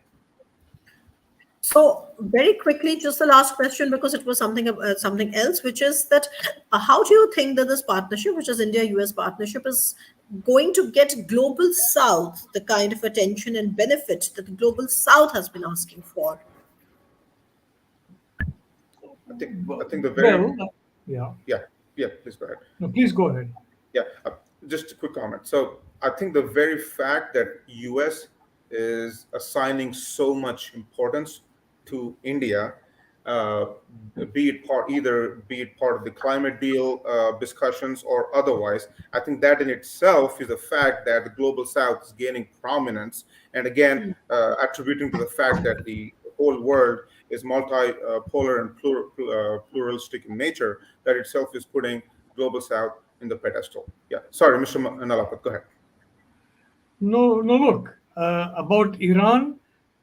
So very quickly, just the last question, because it was something else, which is that how do you think that this partnership, which is India-US partnership, is going to get Global South the kind of attention and benefit that the Global South has been asking for? I think the very yeah. Please go ahead. No, please go ahead. Yeah, just a quick comment. So I think the very fact that US is assigning so much importance to India, be it part of the climate deal discussions or otherwise, I think that in itself is a fact that the Global South is gaining prominence, and again attributing to the fact that the whole world is multipolar and pluralistic in nature, that itself is putting Global South in the pedestal. Yeah, sorry, Mr. Nalapat, go ahead. No, look, about Iran,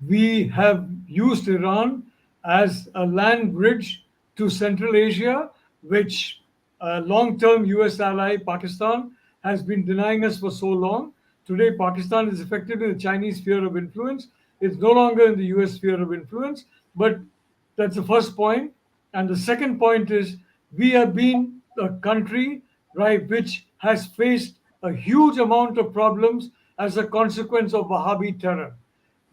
we have used Iran as a land bridge to Central Asia, which long-term US ally Pakistan has been denying us for so long. Today, Pakistan is effectively the Chinese sphere of influence. It's no longer in the US sphere of influence, but that's the first point. And the second point is, we have been a country, right, which has faced a huge amount of problems as a consequence of Wahhabi terror.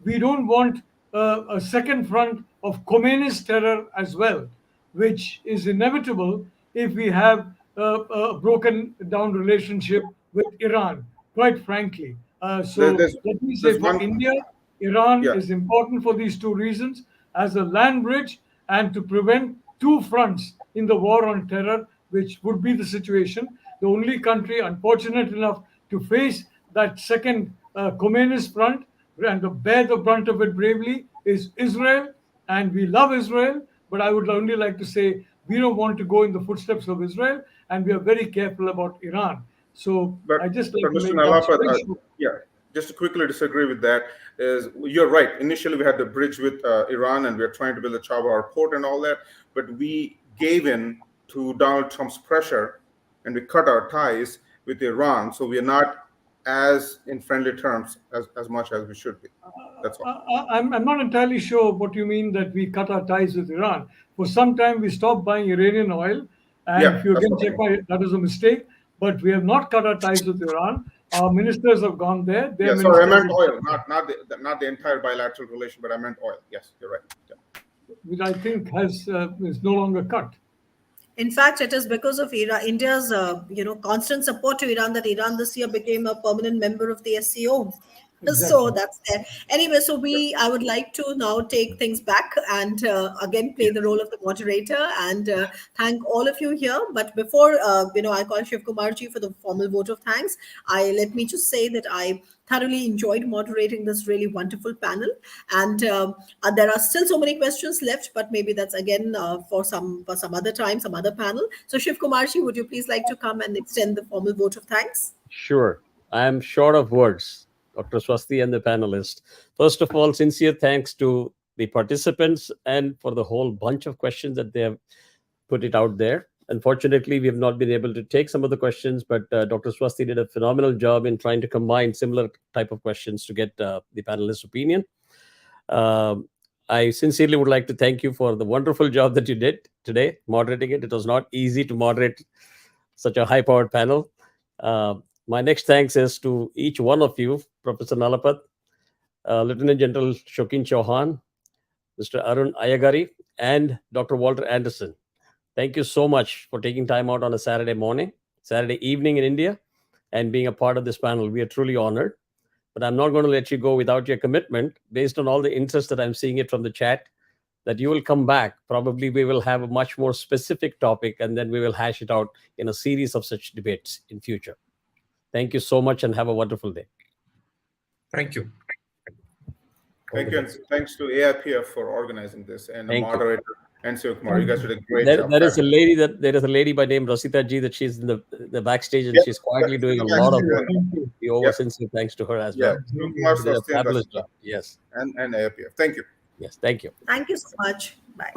We don't want a second front of Khomeini's terror as well, which is inevitable if we have a broken down relationship with Iran, quite frankly. Let me say, for India, Iran is important for these two reasons: as a land bridge, and to prevent two fronts in the war on terror, which would be the situation. The only country unfortunate enough to face that second Khomeinist front and to bear the brunt of it bravely is Israel. And we love Israel, but I would only like to say we don't want to go in the footsteps of Israel, and we are very careful about Iran. So I just like to make that just to quickly disagree with that, is you're right. Initially, we had the bridge with Iran, and we are trying to build a Chabahar port and all that, but we gave in to Donald Trump's pressure, and we cut our ties with Iran. So we are not as in friendly terms as much as we should be. That's all. I'm not entirely sure what you mean that we cut our ties with Iran. For some time, we stopped buying Iranian oil, and if you again check that is a mistake. But we have not cut our ties with Iran. Our ministers have gone there. Sorry, I meant oil, not the entire bilateral relation, but I meant oil. Yes, you're right. Yeah. Which I think is no longer cut. In fact, it is because of Iran, India's constant support to Iran that Iran this year became a permanent member of the SCO. So Exactly. that's there. Anyway, so I would like to now take things back and again play the role of the moderator and thank all of you here. But before I call Shiv Kumarji for the formal vote of thanks. Let me just say that I thoroughly enjoyed moderating this really wonderful panel, and there are still so many questions left, but maybe that's again for some other time, some other panel. So Shiv Kumarji, would you please like to come and extend the formal vote of thanks? Sure. I am short of words, Dr. Swasti and the panelists. First of all, sincere thanks to the participants and for the whole bunch of questions that they have put it out there. Unfortunately, we have not been able to take some of the questions, but Dr. Swasti did a phenomenal job in trying to combine similar type of questions to get the panelists' opinion. I sincerely would like to thank you for the wonderful job that you did today, moderating it. It was not easy to moderate such a high-powered panel. My next thanks is to each one of you, Professor Nalapat, Lieutenant General Shokin Chauhan, Mr. Arun Ayagari, and Dr. Walter Anderson. Thank you so much for taking time out on a Saturday evening in India, and being a part of this panel. We are truly honored. But I'm not going to let you go without your commitment, based on all the interest that I'm seeing it from the chat, that you will come back. Probably we will have a much more specific topic, and then we will hash it out in a series of such debates in future. Thank you so much and have a wonderful day. Thank you. Thank you, and thanks to AIPF for organizing this, and the Thank you. moderator and Shiv Kumar. You guys did a great job. There is a lady by name Rasita Ji that she's in the backstage, and Yep. she's quietly doing a Yes, lot of yes. work. Thank you. We owe sincere thanks to her as Yeah, well. Shiv Kumar, She did a Swasti, and fabulous Rasita, job. Yes. and AIPF. Thank you. Yes. Thank you. Thank you so much. Bye.